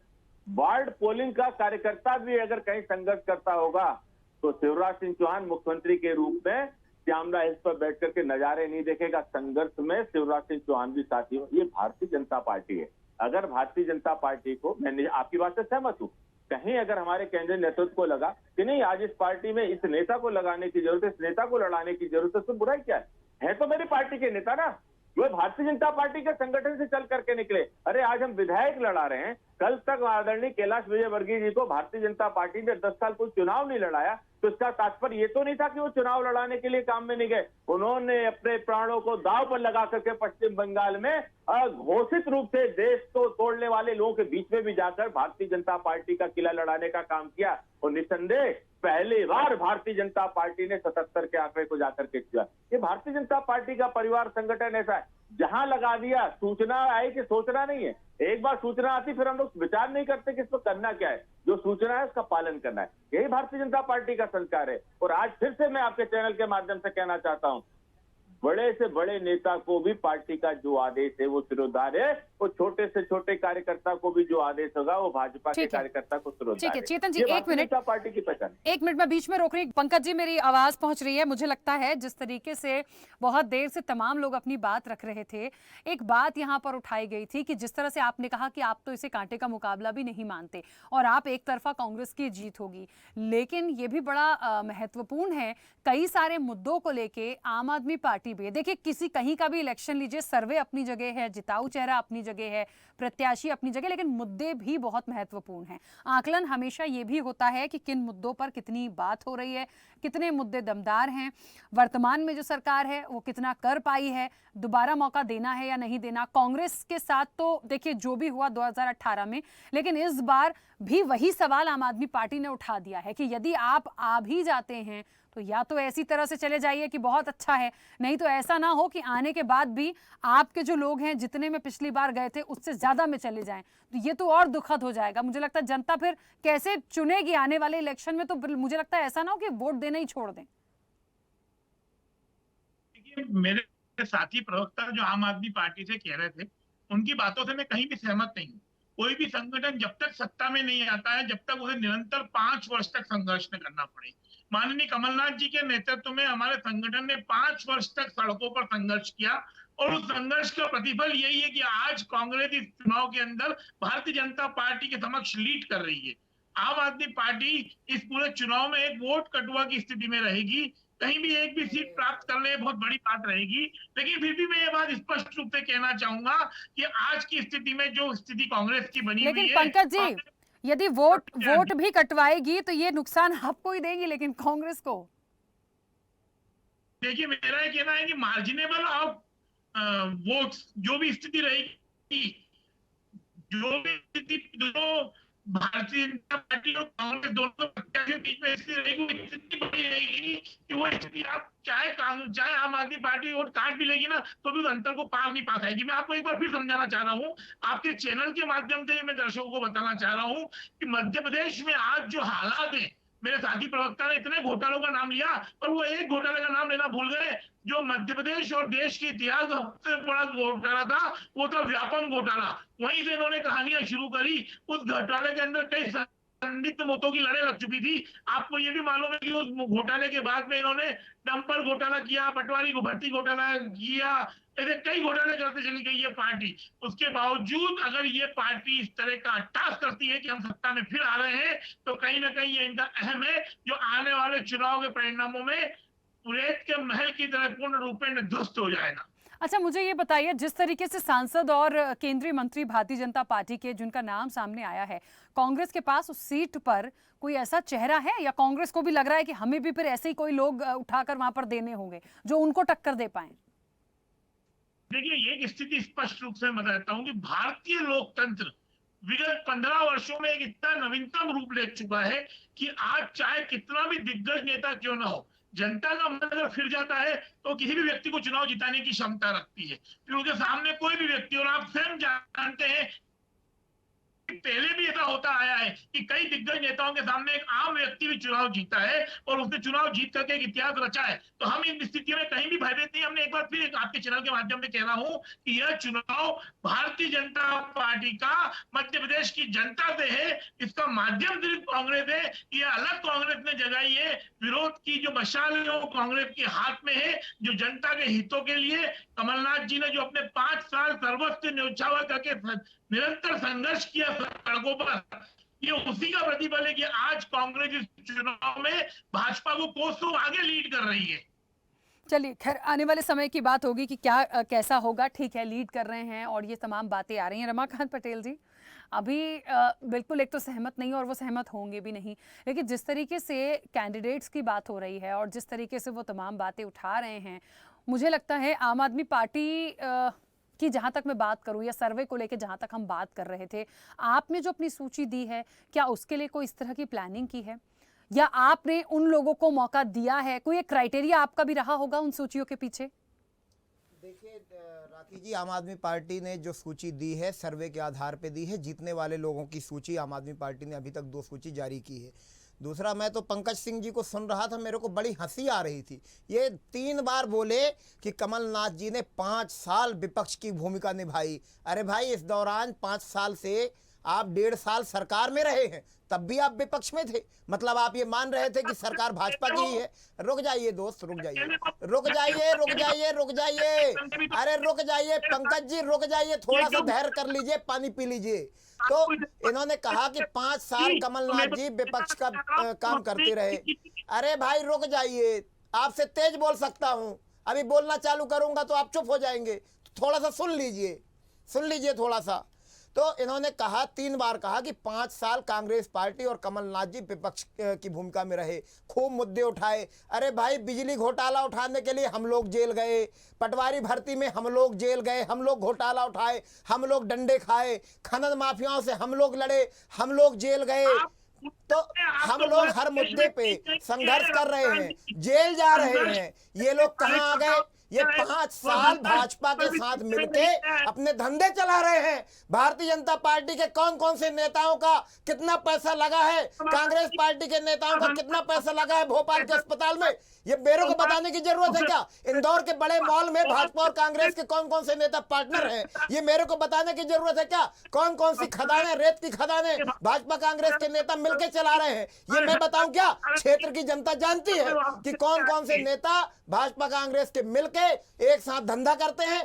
वार्ड पोलिंग का कार्यकर्ता भी अगर कहीं संघर्ष करता होगा तो शिवराज सिंह चौहान मुख्यमंत्री के रूप में श्यामला हिल्स पर बैठ करके नजारे नहीं देखेगा। संघर्ष में शिवराज सिंह चौहान भी साथी हो। ये भारतीय जनता पार्टी है। अगर भारतीय जनता पार्टी को, मैं आपकी बात से सहमत हूँ, कहीं अगर हमारे केंद्रीय नेतृत्व को लगा कि नहीं आज इस पार्टी में इस नेता को लगाने की जरूरत है, इस नेता को लड़ाने की जरूरत है, तो बुराई क्या है तो मेरी पार्टी के नेता ना, वो भारतीय जनता पार्टी के संगठन से चल करके निकले। अरे आज हम विधायक लड़ा रहे हैं, कल तक आदरणीय कैलाश विजयवर्गीय जी को भारतीय जनता पार्टी ने 10 साल कोई चुनाव नहीं लड़ाया, तो इसका तात्पर्य ये तो नहीं था कि वो चुनाव लड़ाने के लिए काम में नहीं गए। उन्होंने अपने प्राणों को दांव पर लगा करके पश्चिम बंगाल में घोषित रूप से देश को तोड़ने वाले लोगों के बीच में भी जाकर भारतीय जनता पार्टी का किला लड़ाने का काम किया। और निसंदेह पहली बार भारतीय जनता पार्टी ने 77 के आंकड़े को जाकर के किया। ये भारतीय जनता पार्टी का परिवार संगठन ऐसा है, जहां लगा दिया, सूचना आई कि सोचना नहीं है। एक बार सूचना आती फिर हम लोग विचार नहीं करते कि इसको करना क्या है, जो सूचना है उसका पालन करना है। यही भारतीय जनता पार्टी का संस्कार है। और आज फिर से मैं आपके चैनल के माध्यम से कहना चाहता हूं, बड़े से बड़े नेता को भी पार्टी का जो आदेश है वो सिरोधार्य वो छोटे से छोटे कार्यकर्ता को भी जो आदेश होगा वो भाजपा के ठीक है। कार्यकर्ता को तुरंत ठीक है, आदेश। चेतन जी, ये एक भारतीय मिनट। जनता पार्टी की पहचान है। एक मिनट में बीच में रोक रही। पंकज जी, मेरी आवाज पहुंच रही है। मुझे लगता है जिस तरीके से बहुत देर से तमाम लोग अपनी बात रख रहे थे, एक बात यहां पर उठाई गई थी कि जिस तरह से आपने कहा कि आप तो इसे कांटे का मुकाबला भी नहीं मानते और आप एक तरफा कांग्रेस की जीत होगी, लेकिन ये भी बड़ा महत्वपूर्ण है, कई सारे मुद्दों को लेके आम आदमी पार्टी भी, देखिए किसी कहीं का भी इलेक्शन लीजिए, सर्वे अपनी जगह है, जिताऊ चेहरा अपनी जगह है, प्रत्याशी अपनी जगह, लेकिन मुद्दे भी बहुत महत्वपूर्ण हैं। आकलन हमेशा ये भी होता है कि किन मुद्दों पर कितनी बात हो रही है, कितने मुद्दे दमदार हैं, वर्तमान में जो सरकार है वो कितना कर पाई है, दोबारा मौका देना है या नहीं देना। कांग्रेस के साथ तो देखिए जो भी हुआ 2018 में, लेकिन इस बार भी वही सवाल आम आदमी पार्टी ने उठा दिया है कि यदि आप आ भी जाते हैं तो या तो ऐसी तरह से चले जाइए कि बहुत अच्छा है, नहीं तो ऐसा ना हो कि आने के बाद भी आपके जो लोग हैं जितने में पिछली बार गए थे उससे ज्यादा में चले जाएं, तो ये तो और दुखद हो जाएगा। मुझे लगता है जनता फिर कैसे चुनेगी आने वाले इलेक्शन में, तो मुझे लगता है ऐसा ना हो कि वोट देना ही छोड़ दें। देखिए, मेरे साथी प्रवक्ता जो आम आदमी पार्टी से कह रहे थे, उनकी बातों से मैं कहीं भी सहमत नहीं हूँ। कोई भी संगठन जब तक सत्ता में नहीं आता है, जब तक उसे निरंतर 5 वर्ष तक संघर्ष न करना पड़े। माननीय कमलनाथ जी के नेतृत्व में हमारे संगठन ने 5 वर्ष तक सड़कों पर संघर्ष किया और उस संघर्ष का प्रतिफल यही है कि आज कांग्रेस इस चुनाव के अंदर भारतीय जनता पार्टी के समक्ष लीड कर रही है। आम आदमी पार्टी इस पूरे चुनाव में एक वोट कटुआ की स्थिति में रहेगी, कहीं भी एक भी सीट प्राप्त करने में बहुत बड़ी बात रहेगी। लेकिन फिर भी मैं ये बात स्पष्ट रूप से कहना चाहूंगा कि आज की स्थिति में जो स्थिति कांग्रेस की बनी हुई लेकिन है, पंकज जी, यदि वोट भी कटवाएगी तो ये नुकसान आपको ही देगी, लेकिन कांग्रेस को। देखिए, मेरा ये कहना है कि मार्जिनेबल ऑफ वोट्स जो भी स्थिति रहेगी, जो भी स्थिति दोनों भारतीय जनता पार्टी और कांग्रेस दोनों प्रत्याशियों के बीच में स्थिति रहेगी, वो इतनी बड़ी रहेगी कि वो स्थिति आप चाहे आम आदमी पार्टी वोट काट भी लेगी ना, तो भी उस अंतर को पार नहीं पा पाएगी। मैं आपको एक बार फिर समझाना चाह रहा हूँ, आपके चैनल के माध्यम से मैं दर्शकों को बताना चाह रहा हूँ कि मध्य प्रदेश में आज जो हालात है, मेरे साथी प्रवक्ता ने इतने घोटालों का नाम लिया और वो एक घोटाले का नाम लेना भूल गए जो मध्य प्रदेश और देश के इतिहास का सबसे बड़ा घोटाला था, वो था व्यापम घोटाला। वहीं से इन्होंने कहानियां शुरू करी। उस घोटाले के अंदर कई संदिग्ध मतों की लड़ाई लग चुकी थी। आपको ये भी मालूम है कि उस घोटाले के बाद में इन्होंने डंपर घोटाला किया, पटवारी को भर्ती घोटाला किया, ऐसे कई घोटाले करते चली गई ये पार्टी। उसके बावजूद अगर ये पार्टी इस तरह का अट्टास करती है कि हम सत्ता में फिर आ रहे हैं, तो कहीं ना कहीं ये इनका अहम है जो आने वाले चुनाव के परिणामों में रेत के महल की तरह पूर्ण रूप में ध्वस्त हो जाएगा। अच्छा, मुझे ये बताइए, जिस तरीके से सांसद और केंद्रीय मंत्री भारतीय जनता पार्टी के जिनका नाम सामने आया है, कांग्रेस के पास उस सीट पर कोई ऐसा चेहरा है या कांग्रेस को भी लग रहा है कि हमें भी फिर ऐसे ही कोई लोग उठाकर वहां पर देने होंगे जो उनको टक्कर दे पाए? देखिए, एक स्थिति स्पष्ट रूप से मैं बताता हूं कि भारतीय लोकतंत्र विगत 15 वर्षों में एक इतना नवीनतम रूप ले चुका है कि आज चाहे कितना भी दिग्गज नेता क्यों ना हो, जनता का मन अगर फिर जाता है तो किसी भी व्यक्ति को चुनाव जिताने की क्षमता रखती है। फिर उसके सामने कोई भी व्यक्ति, और आप स्वयं जानते हैं पहले भी ऐसा होता आया है कि कई दिग्गज नेताओं के सामने एक आम व्यक्ति भी चुनाव जीता है और उसने चुनाव जीत करके एक इतिहास रचा है। तो हम इन स्थितियों में कहीं भी भयभीत नहीं। हमने एक बार फिर आपके चैनल के माध्यम से कह रहा हूं कि यह चुनाव भारतीय जनता पार्टी का मध्य प्रदेश की जनता से है, इसका माध्यम सिर्फ कांग्रेस है। यह अलग कांग्रेस ने जगाई है, विरोध की जो मशाल है वो कांग्रेस के हाथ में है, जो जनता के हितों के लिए कमलनाथ जी ने जो अपने 5 साल सर्वस्व न्यौछावर करके निरंतर संघर्ष किया सड़कों पर, ये उसी का प्रतिफल है कि आज कांग्रेस इस चुनाव में भाजपा को कोसों आगे लीड कर रही है। चलिए, खैर आने वाले समय की बात होगी कि क्या कैसा होगा। ठीक है, लीड कर रहे हैं और ये तमाम बातें आ रही हैं। रमाकांत पटेल जी, अभी बिल्कुल एक तो सहमत नहीं और वो सहमत होंगे भी नहीं, लेकिन जिस तरीके से कैंडिडेट्स की बात हो रही है और जिस तरीके से वो तमाम बातें उठा रहे हैं, मुझे लगता है आम आदमी पार्टी कि जहाँ तक मैं बात करूँ या सर्वे को लेकर जहाँ तक हम बात कर रहे थे, आपने जो अपनी सूची दी है, क्या उसके लिए कोई इस तरह की प्लानिंग की है या आपने उन लोगों को मौका दिया है? कोई एक क्राइटेरिया आपका भी रहा होगा उन सूचियों के पीछे? देखिए राखी जी, आम आदमी पार्टी ने जो सूची दी है सर्वे के आधार पे दी है। जीतने वाले लोगों की सूची आम आदमी पार्टी ने अभी तक 2 सूची जारी की है। दूसरा, मैं तो पंकज सिंह जी को सुन रहा था, मेरे को बड़ी हंसी आ रही थी। ये 3 बार बोले कि कमलनाथ जी ने 5 साल विपक्ष की भूमिका निभाई। अरे भाई, इस दौरान 5 साल से आप 1.5 साल सरकार में रहे हैं, तब भी आप विपक्ष में थे। मतलब आप ये मान रहे थे कि सरकार भाजपा की ही है। रुक जाइए दोस्त, रुक जाइए, रुक जाइए, रुक जाइए, रुक जाइए, अरे रुक जाइए पंकज जी, रुक जाइए, थोड़ा सा धैर्य कर लीजिए, पानी पी लीजिए। तो इन्होंने कहा कि 5 साल कमलनाथ जी विपक्ष का काम करते रहे। अरे भाई रुक जाइए, आपसे तेज बोल सकता हूं, अभी बोलना चालू करूंगा तो आप चुप हो जाएंगे। थोड़ा सा सुन लीजिए थोड़ा सा। तो इन्होंने कहा, 3 बार कहा कि 5 साल कांग्रेस पार्टी और कमलनाथ जी विपक्ष की भूमिका में रहे, खूब मुद्दे उठाए। अरे भाई, बिजली घोटाला उठाने के लिए हम लोग जेल गए, पटवारी भर्ती में हम लोग जेल गए, हम लोग घोटाला उठाए, हम लोग डंडे खाए, खनन माफियाओं से हम लोग लड़े, हम लोग जेल गए। तो हम लोग हर मुद्दे पे संघर्ष कर रहे हैं, जेल जा रहे हैं। ये लोग कहाँ आ गए? ये 5 साल भाजपा के साथ मिलके अपने धंधे चला रहे हैं। भारतीय जनता पार्टी के कौन कौन से नेताओं का कितना पैसा लगा है, कांग्रेस पार्टी के नेताओं का कितना पैसा लगा है भोपाल के अस्पताल में, ये मेरे को बताने की जरूरत है क्या? इंदौर के बड़े मॉल में भाजपा और कांग्रेस के कौन कौन से नेता पार्टनर हैं, ये मेरे को बताने की जरूरत है क्या? कौन कौन सी खदानें, रेत की खदानें भाजपा कांग्रेस के नेता मिलकर चला रहे हैं, ये मैं बताऊं क्या? क्षेत्र की जनता जानती है कि कौन कौन से नेता भाजपा कांग्रेस के मिलकर एक साथ धंधा करते हैं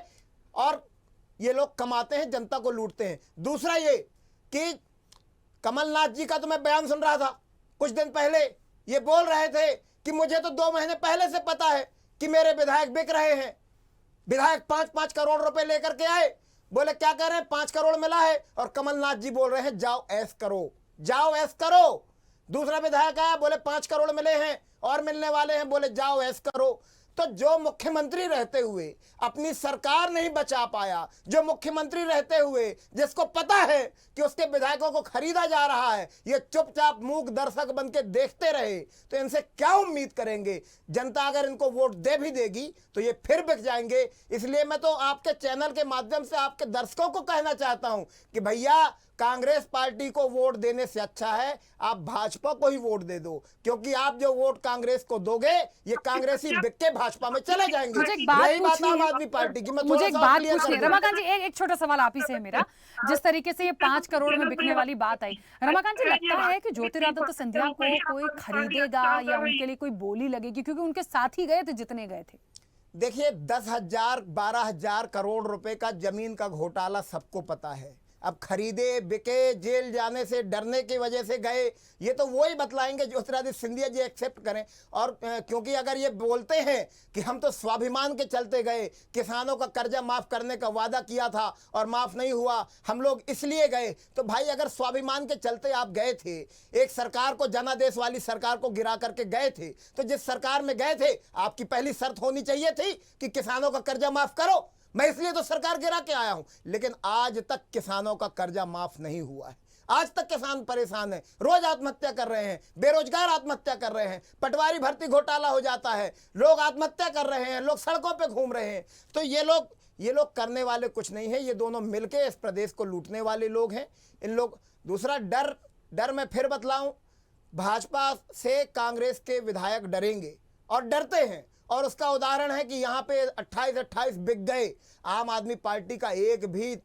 और ये लोग कमाते हैं, जनता को लूटते हैं। दूसरा ये कि कमलनाथ जी का तो मैं बयान सुन रहा था कुछ दिन पहले, ये बोल रहे थे कि मुझे तो 2 महीने पहले से पता है कि मेरे विधायक बिक रहे हैं। विधायक 5-5 करोड़ रुपए लेकर के आए, बोले क्या कह रहे हैं, 5 करोड़ मिला है, और कमलनाथ जी बोल रहे हैं जाओ ऐश करो, जाओ ऐश करो। दूसरा विधायक आया, बोले 5 करोड़ मिले हैं और मिलने वाले हैं, बोले जाओ ऐश करो। तो जो मुख्यमंत्री रहते हुए अपनी सरकार नहीं बचा पाया, जो मुख्यमंत्री रहते हुए जिसको पता है कि उसके विधायकों को खरीदा जा रहा है, ये चुपचाप मूक दर्शक बन के देखते रहे, तो इनसे क्या उम्मीद करेंगे? जनता अगर इनको वोट दे भी देगी तो ये फिर बिक जाएंगे। इसलिए मैं तो आपके चैनल के माध्यम से आपके दर्शकों को कहना चाहता हूं कि भैया, कांग्रेस पार्टी को वोट देने से अच्छा है आप भाजपा को ही वोट दे दो, क्योंकि आप जो वोट कांग्रेस को दोगे, ये कांग्रेसी बिक के भाजपा में चले जाएंगे। मुझे एक बात रही बात पूछनी आम है, आदमी पार्टी की, मैं मुझे एक बात पूछनी है दूं। रमाकांत जी, एक छोटा सवाल आप ही से है मेरा। जिस तरीके से ये 5 करोड़ में बिकने वाली बात आई, रमाकांत जी, लगता है कि ज्योतिरादित्य सिंधिया को कोई खरीदेगा या उनके लिए कोई बोली लगेगी, क्योंकि उनके साथ ही गए थे जितने गए थे? देखिए, 10,000 12,000 करोड़ रुपए का जमीन का घोटाला सबको पता है। अब खरीदे, बिके, जेल जाने से डरने की वजह से गए, ये तो वही बतलाएंगे ज्योतिरादित्य सिंधिया जी एक्सेप्ट करें। और क्योंकि अगर ये बोलते हैं कि हम तो स्वाभिमान के चलते गए, किसानों का कर्जा माफ करने का वादा किया था और माफ नहीं हुआ, हम लोग इसलिए गए, तो भाई अगर स्वाभिमान के चलते आप गए थे, एक सरकार को, जनादेश वाली सरकार को गिरा करके गए थे, तो जिस सरकार में गए थे आपकी पहली शर्त होनी चाहिए थी कि किसानों का कर्जा माफ करो। मैं इसलिए तो सरकार गिरा के आया हूं, लेकिन आज तक किसानों का कर्जा माफ नहीं हुआ है। आज तक किसान परेशान है, रोज आत्महत्या कर रहे हैं, बेरोजगार आत्महत्या कर रहे हैं, पटवारी भर्ती घोटाला हो जाता है, लोग आत्महत्या कर रहे हैं, लोग सड़कों पे घूम रहे हैं। तो ये लोग करने वाले कुछ नहीं है, ये दोनों मिलके इस प्रदेश को लूटने वाले लोग हैं। इन लोग, दूसरा डर मैं फिर बतलाऊं, भाजपा से कांग्रेस के विधायक डरेंगे और डरते हैं, और उसका उदाहरण है कि यहाँ पे 28 बिक गए। आम आदमी पार्टी का एक भी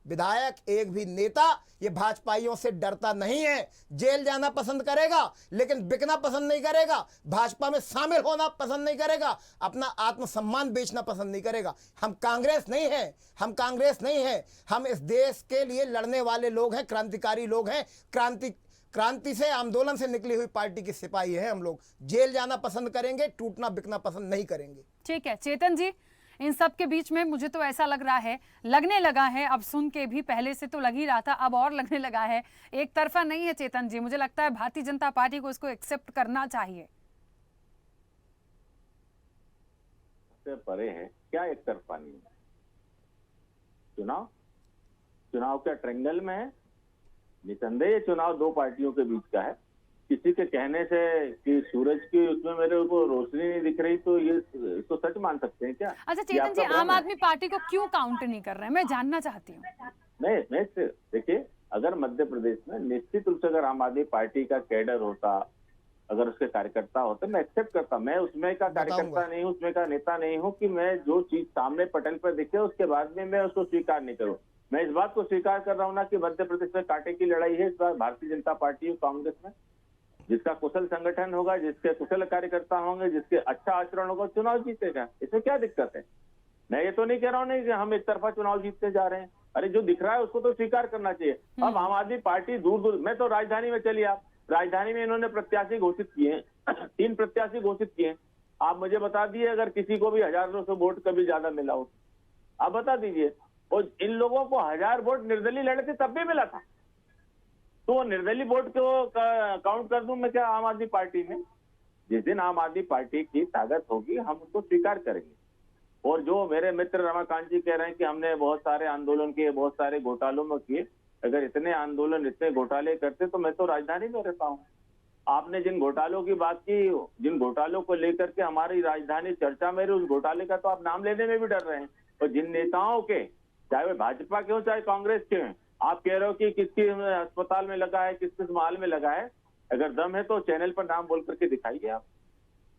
विधायक, एक भी नेता ये भाजपाइयों से डरता नहीं है। जेल जाना पसंद करेगा लेकिन बिकना पसंद नहीं करेगा, भाजपा में शामिल होना पसंद नहीं करेगा, अपना आत्मसम्मान बेचना पसंद नहीं करेगा। हम कांग्रेस नहीं है, हम इस देश के लिए लड़ने वाले लोग हैं, क्रांतिकारी लोग हैं, क्रांति से, आंदोलन से निकली हुई पार्टी के सिपाही हैं हम लोग। जेल जाना पसंद करेंगे, टूटना बिकना पसंद नहीं करेंगे। ठीक है चेतन जी, इन सब के बीच में मुझे तो ऐसा लगने लगा है, अब सुन के भी, पहले से तो लग ही रहा था, अब और लगने लगा है, एक तरफा नहीं है चेतन जी। मुझे लगता है भारतीय जनता पार्टी को इसको एक्सेप्ट करना चाहिए। परे है क्या, एक तरफा नहीं है। चुनाव क्या ट्रेंगल में है? निसंदेह चुनाव 2 पार्टियों के बीच का है। किसी के कहने से कि सूरज की उसमें मेरे को रोशनी नहीं दिख रही, तो ये इसको सच मान सकते हैं क्या? अच्छा चेतन जी, आम आदमी पार्टी को क्यों काउंट नहीं कर रहे हैं, मैं जानना चाहती हूँ। नहीं, देखिए, अगर मध्य प्रदेश में निश्चित रूप से अगर आम आदमी पार्टी का कैडर होता, अगर उसके कार्यकर्ता होते मैं एक्सेप्ट करता। मैं उसमें का कार्यकर्ता नहीं हूँ, उसमें का नेता नहीं हूँ कि मैं जो चीज सामने पटल पर दिखे उसके बाद में मैं उसको स्वीकार नहीं करूँ। मैं इस बात को स्वीकार कर रहा हूँ ना कि मध्य प्रदेश में कांटे की लड़ाई है इस बार भारतीय जनता पार्टी और कांग्रेस में। जिसका कुशल संगठन होगा, जिसके कुशल कार्यकर्ता होंगे, जिसके अच्छा आचरण होगा, चुनाव जीतेगा। इसमें क्या दिक्कत है? मैं ये तो नहीं कह रहा हूँ नहीं कि हम एक तरफा चुनाव जीतते जा रहे हैं। अरे जो दिख रहा है उसको तो स्वीकार करना चाहिए। अब आम आदमी पार्टी दूर दूर, मैं तो राजधानी में चलिए आप, राजधानी में इन्होंने प्रत्याशी घोषित किए हैं 3 प्रत्याशी घोषित किए हैं। आप मुझे बता दिए अगर किसी को भी 1000-200 वोट कभी ज्यादा मिला हो, आप बता दीजिए। और इन लोगों को 1000 वोट निर्दलीय लड़े थे तब भी मिला था, तो वो निर्दलीय वोट को काउंट कर दूं मैं क्या आम आदमी पार्टी में? जिस दिन आम आदमी पार्टी की ताकत होगी हम उसको स्वीकार करेंगे। और जो मेरे मित्र रमाकांत जी कह रहे हैं कि हमने बहुत सारे आंदोलन किए, बहुत सारे घोटालों में किए, अगर इतने आंदोलन इतने घोटाले करते तो मैं तो राजधानी में रहता हूँ। आपने जिन घोटालों की बात की, जिन घोटालों को लेकर के हमारी राजधानी चर्चा में रही, उस घोटाले का तो आप नाम लेने में भी डर रहे हैं। और जिन नेताओं के, चाहे वे भाजपा के हो चाहे कांग्रेस के हैं, आप कह रहे हो कि किसकी अस्पताल में लगा है, किस किस माल में लगा है, अगर दम है तो चैनल पर नाम बोल करके दिखाइए। आप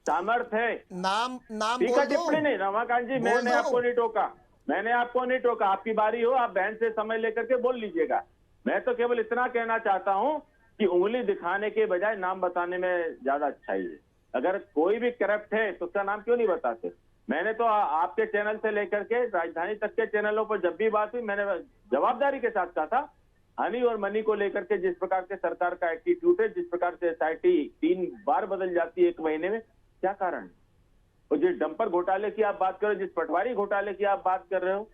सामर्थ है, नाम ठीक है, बोल दो। टिप्पणी नहीं रमाकांत जी, मैंने आपको नहीं टोका, मैंने आपको नहीं टोका। आपकी बारी हो, आप बहन से समय लेकर के बोल लीजिएगा। मैं तो केवल इतना कहना चाहता हूं कि उंगली दिखाने के बजाय नाम बताने में ज्यादा अच्छाई है। अगर कोई भी करप्ट है तो उसका नाम क्यों नहीं बताते? मैंने तो आपके चैनल से लेकर के राजधानी तक के चैनलों पर जब भी बात हुई मैंने जवाबदारी के साथ कहा था, हनी और मनी को लेकर के जिस प्रकार के सरकार का एटीट्यूड है, जिस प्रकार से एसआईटी 3 बार बदल जाती है 1 महीने में, क्या कारण है? और जिस डंपर घोटाले की आप बात कर रहे हो, जिस पटवारी घोटाले की आप बात कर रहे हो,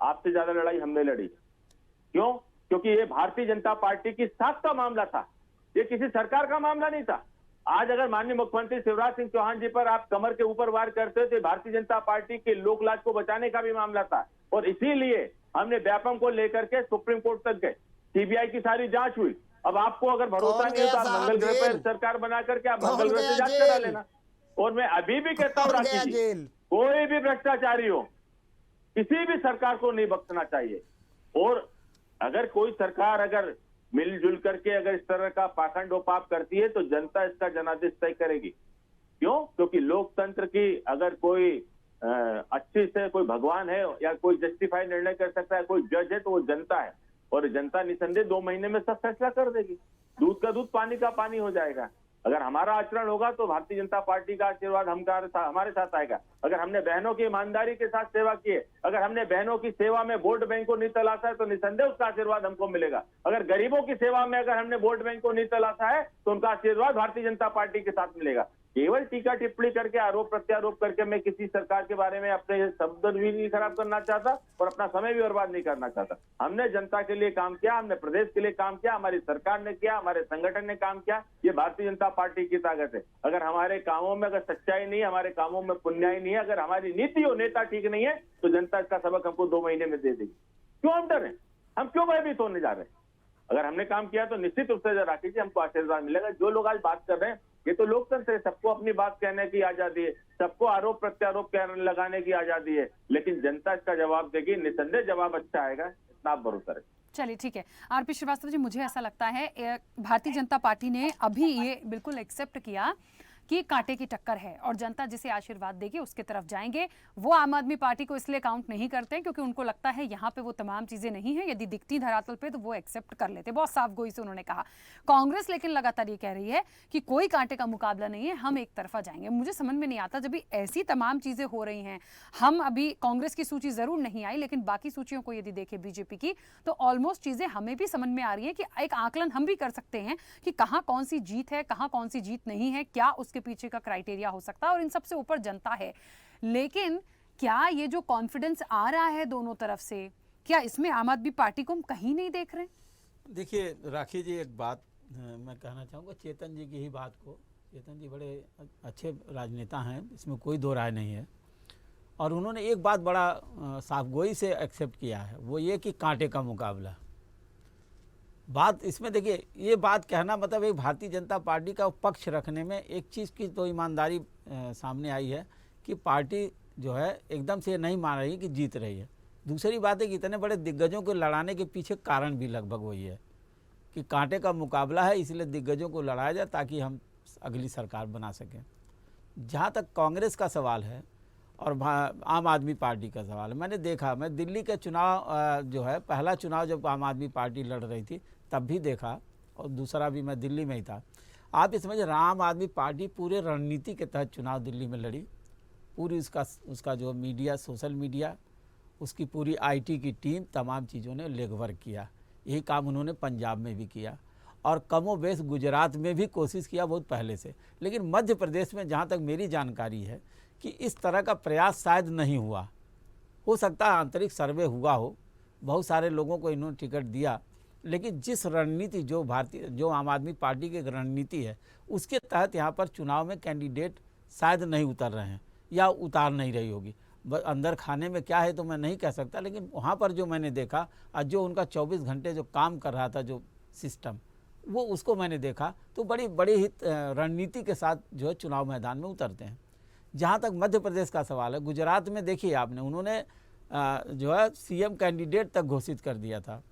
आपसे ज्यादा लड़ाई हमने लड़ी। क्यों? क्योंकि ये भारतीय जनता पार्टी की साख का मामला था, ये किसी सरकार का मामला नहीं था। आज अगर माननीय मुख्यमंत्री शिवराज सिंह चौहान जी पर आप कमर के ऊपर वार करते हो तो भारतीय जनता पार्टी के लोकलाज को बचाने का भी मामला था। और इसीलिए हमने व्यापम को लेकर के सुप्रीम कोर्ट तक गए, सीबीआई की सारी जांच हुई। अब आपको अगर भरोसा नहीं है तो आप मंगल ग्रह पर सरकार बना करके आप मंगल ग्रह से जांच करा लेना। और मैं अभी भी कहता हूँ राखी जी, कोई भी भ्रष्टाचारी हो, किसी भी सरकार को नहीं बख्शना चाहिए। और अगर कोई सरकार अगर मिलजुल करके अगर इस तरह का पाखंड पाप करती है तो जनता इसका जनादेश तय करेगी। क्यों? क्योंकि लोकतंत्र की अगर कोई अच्छी से कोई भगवान है या कोई जस्टिफाई निर्णय कर सकता है, कोई जज है, तो वो जनता है। और जनता निसंदेह 2 महीने में सब फैसला कर देगी। दूध का दूध, पानी का पानी हो जाएगा। अगर हमारा आचरण होगा तो भारतीय जनता पार्टी का आशीर्वाद हमारे साथ आएगा। अगर हमने बहनों की ईमानदारी के साथ सेवा की है, अगर हमने बहनों की सेवा में वोट बैंक को नहीं तलाशा है तो निसंदेह उसका आशीर्वाद हमको मिलेगा। अगर गरीबों की सेवा में अगर हमने वोट बैंक को नहीं तलाशा है तो उनका आशीर्वाद भारतीय जनता पार्टी के साथ मिलेगा। केवल टीका टिप्पणी करके, आरोप प्रत्यारोप करके मैं किसी सरकार के बारे में अपने शब्द भी नहीं खराब करना चाहता और अपना समय भी बर्बाद नहीं करना चाहता। हमने जनता के लिए काम किया, हमने प्रदेश के लिए काम किया, हमारी सरकार ने किया, हमारे संगठन ने काम किया। ये भारतीय जनता पार्टी की ताकत है। अगर हमारे कामों में अगर सच्चाई नहीं है, हमारे कामों में पुण्याई नहीं है, अगर हमारी नीति और नेता ठीक नहीं है तो जनता इसका सबक हमको 2 महीने में दे देगी। क्यों हम डर रहे? हम क्यों भयभीत होने जा रहे हैं? अगर हमने काम किया तो निश्चित रूप से राखी जी हमको आशीर्वाद मिलेगा। जो लोग आज बात कर रहे हैं, ये तो लोकतंत्र है, सबको अपनी बात कहने की आजादी है, सबको आरोप प्रत्यारोप लगाने की आजादी है, लेकिन जनता इसका जवाब देगी। निसंदेह जवाब अच्छा आएगा, इतना आप भरोसा रखें। चलिए ठीक है। आरपी श्रीवास्तव जी, मुझे ऐसा लगता है भारतीय जनता पार्टी ने अभी ये बिल्कुल एक्सेप्ट किया कि कांटे की टक्कर है और जनता जिसे आशीर्वाद देगी उसके तरफ जाएंगे। वो आम आदमी पार्टी को इसलिए काउंट नहीं करते क्योंकि उनको लगता है यहाँ पे वो तमाम चीज़ें नहीं है, यदि दिखती धरातल पे तो वो एक्सेप्ट कर लेते। बहुत साफ गोई से उन्होंने कहा। कांग्रेस लेकिन लगातार ये कह रही है कि कोई कांटे का मुकाबला नहीं है, हम एक तरफा जाएंगे। मुझे समझ में नहीं आता, जब भी ऐसी तमाम चीज़ें हो रही हैं, हम अभी कांग्रेस की सूची ज़रूर नहीं आई लेकिन बाकी सूचियों को यदि देखें बीजेपी की तो ऑलमोस्ट चीज़ें हमें भी समझ में आ रही है कि एक आकलन हम भी कर सकते हैं कि कहाँ कौन सी जीत है, कहाँ कौन सी जीत नहीं है, क्या उसके पीछे का क्राइटेरिया हो सकता है, और इन सबसे ऊपर जनता है। लेकिन क्या ये जो कॉन्फिडेंस आ रहा है दोनों तरफ से, क्या इसमें आम आदमी पार्टी को हम कहीं नहीं देख रहे? देखिए राखी जी, एक बात मैं कहना चाहूँगा चेतन जी की ही बात को। चेतन जी बड़े अच्छे राजनेता हैं, इसमें कोई दो राय नहीं है। और उन्होंने एक बात बड़ा साफगोई से एक्सेप्ट किया है, वो ये कि कांटे का मुकाबला। बात इसमें देखिए, ये बात कहना मतलब एक भारतीय जनता पार्टी का पक्ष रखने में एक चीज़ की तो ईमानदारी सामने आई है कि पार्टी जो है एकदम से नहीं मान रही कि जीत रही है। दूसरी बात है कि इतने बड़े दिग्गजों को लड़ाने के पीछे कारण भी लगभग वही है कि कांटे का मुकाबला है, इसलिए दिग्गजों को लड़ाया जाए ताकि हम अगली सरकार बना सकें। जहाँ तक कांग्रेस का सवाल है और आम आदमी पार्टी का सवाल है, मैंने देखा, मैं दिल्ली के चुनाव जो है, पहला चुनाव जब आम आदमी पार्टी लड़ रही थी तब भी देखा, और दूसरा भी मैं दिल्ली में ही था। आप ये समझ, आम आदमी पार्टी पूरे रणनीति के तहत चुनाव दिल्ली में लड़ी। पूरी उसका जो मीडिया, सोशल मीडिया, उसकी पूरी आईटी की टीम, तमाम चीज़ों ने लेगवर्क किया। यही काम उन्होंने पंजाब में भी किया और कमोबेश गुजरात में भी कोशिश किया बहुत पहले से। लेकिन मध्य प्रदेश में जहाँ तक मेरी जानकारी है कि इस तरह का प्रयास शायद नहीं हुआ। हो सकता है आंतरिक सर्वे हुआ हो, बहुत सारे लोगों को इन्होंने टिकट दिया, लेकिन जिस रणनीति जो आम आदमी पार्टी की रणनीति है उसके तहत यहाँ पर चुनाव में कैंडिडेट शायद नहीं उतर रहे हैं या उतार नहीं रही होगी। अंदर खाने में क्या है तो मैं नहीं कह सकता, लेकिन वहाँ पर जो मैंने देखा और जो उनका 24 घंटे जो काम कर रहा था जो सिस्टम, वो उसको मैंने देखा तो बड़ी बड़ी ही रणनीति के साथ जो है चुनाव मैदान में उतरते हैं। जहाँ तक मध्य प्रदेश का सवाल है, गुजरात में देखिए आपने, उन्होंने जो है सीएम कैंडिडेट तक घोषित कर दिया था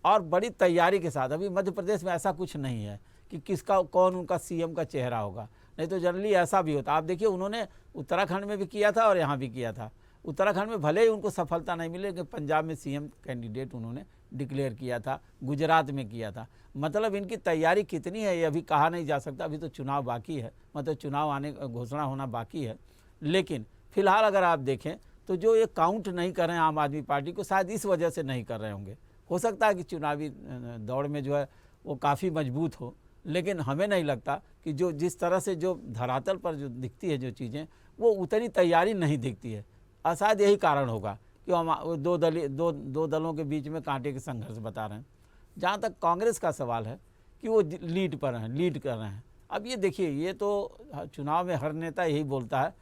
और बड़ी तैयारी के साथ। अभी मध्य प्रदेश में ऐसा कुछ नहीं है कि किसका कौन उनका सीएम का चेहरा होगा, नहीं तो जनरली ऐसा भी होता। आप देखिए उन्होंने उत्तराखंड में भी किया था और यहाँ भी किया था। उत्तराखंड में भले ही उनको सफलता नहीं मिली, लेकिन पंजाब में सीएम कैंडिडेट उन्होंने डिक्लेयर किया था, गुजरात में किया था। मतलब इनकी तैयारी कितनी है ये अभी कहा नहीं जा सकता, अभी तो चुनाव बाकी है, मतलब चुनाव आने घोषणा होना बाकी है। लेकिन फिलहाल अगर आप देखें तो जो ये काउंट नहीं कर रहे हैं आम आदमी पार्टी को, शायद इस वजह से नहीं कर रहे होंगे। हो सकता है कि चुनावी दौड़ में जो है वो काफ़ी मजबूत हो, लेकिन हमें नहीं लगता कि जो जिस तरह से जो धरातल पर जो दिखती है जो चीज़ें, वो उतनी तैयारी नहीं दिखती है। और शायद यही कारण होगा कि हम दो दलों के बीच में कांटे के संघर्ष बता रहे हैं। जहाँ तक कांग्रेस का सवाल है कि वो लीड कर रहे हैं। अब ये देखिए, ये तो चुनाव में हर नेता यही बोलता है।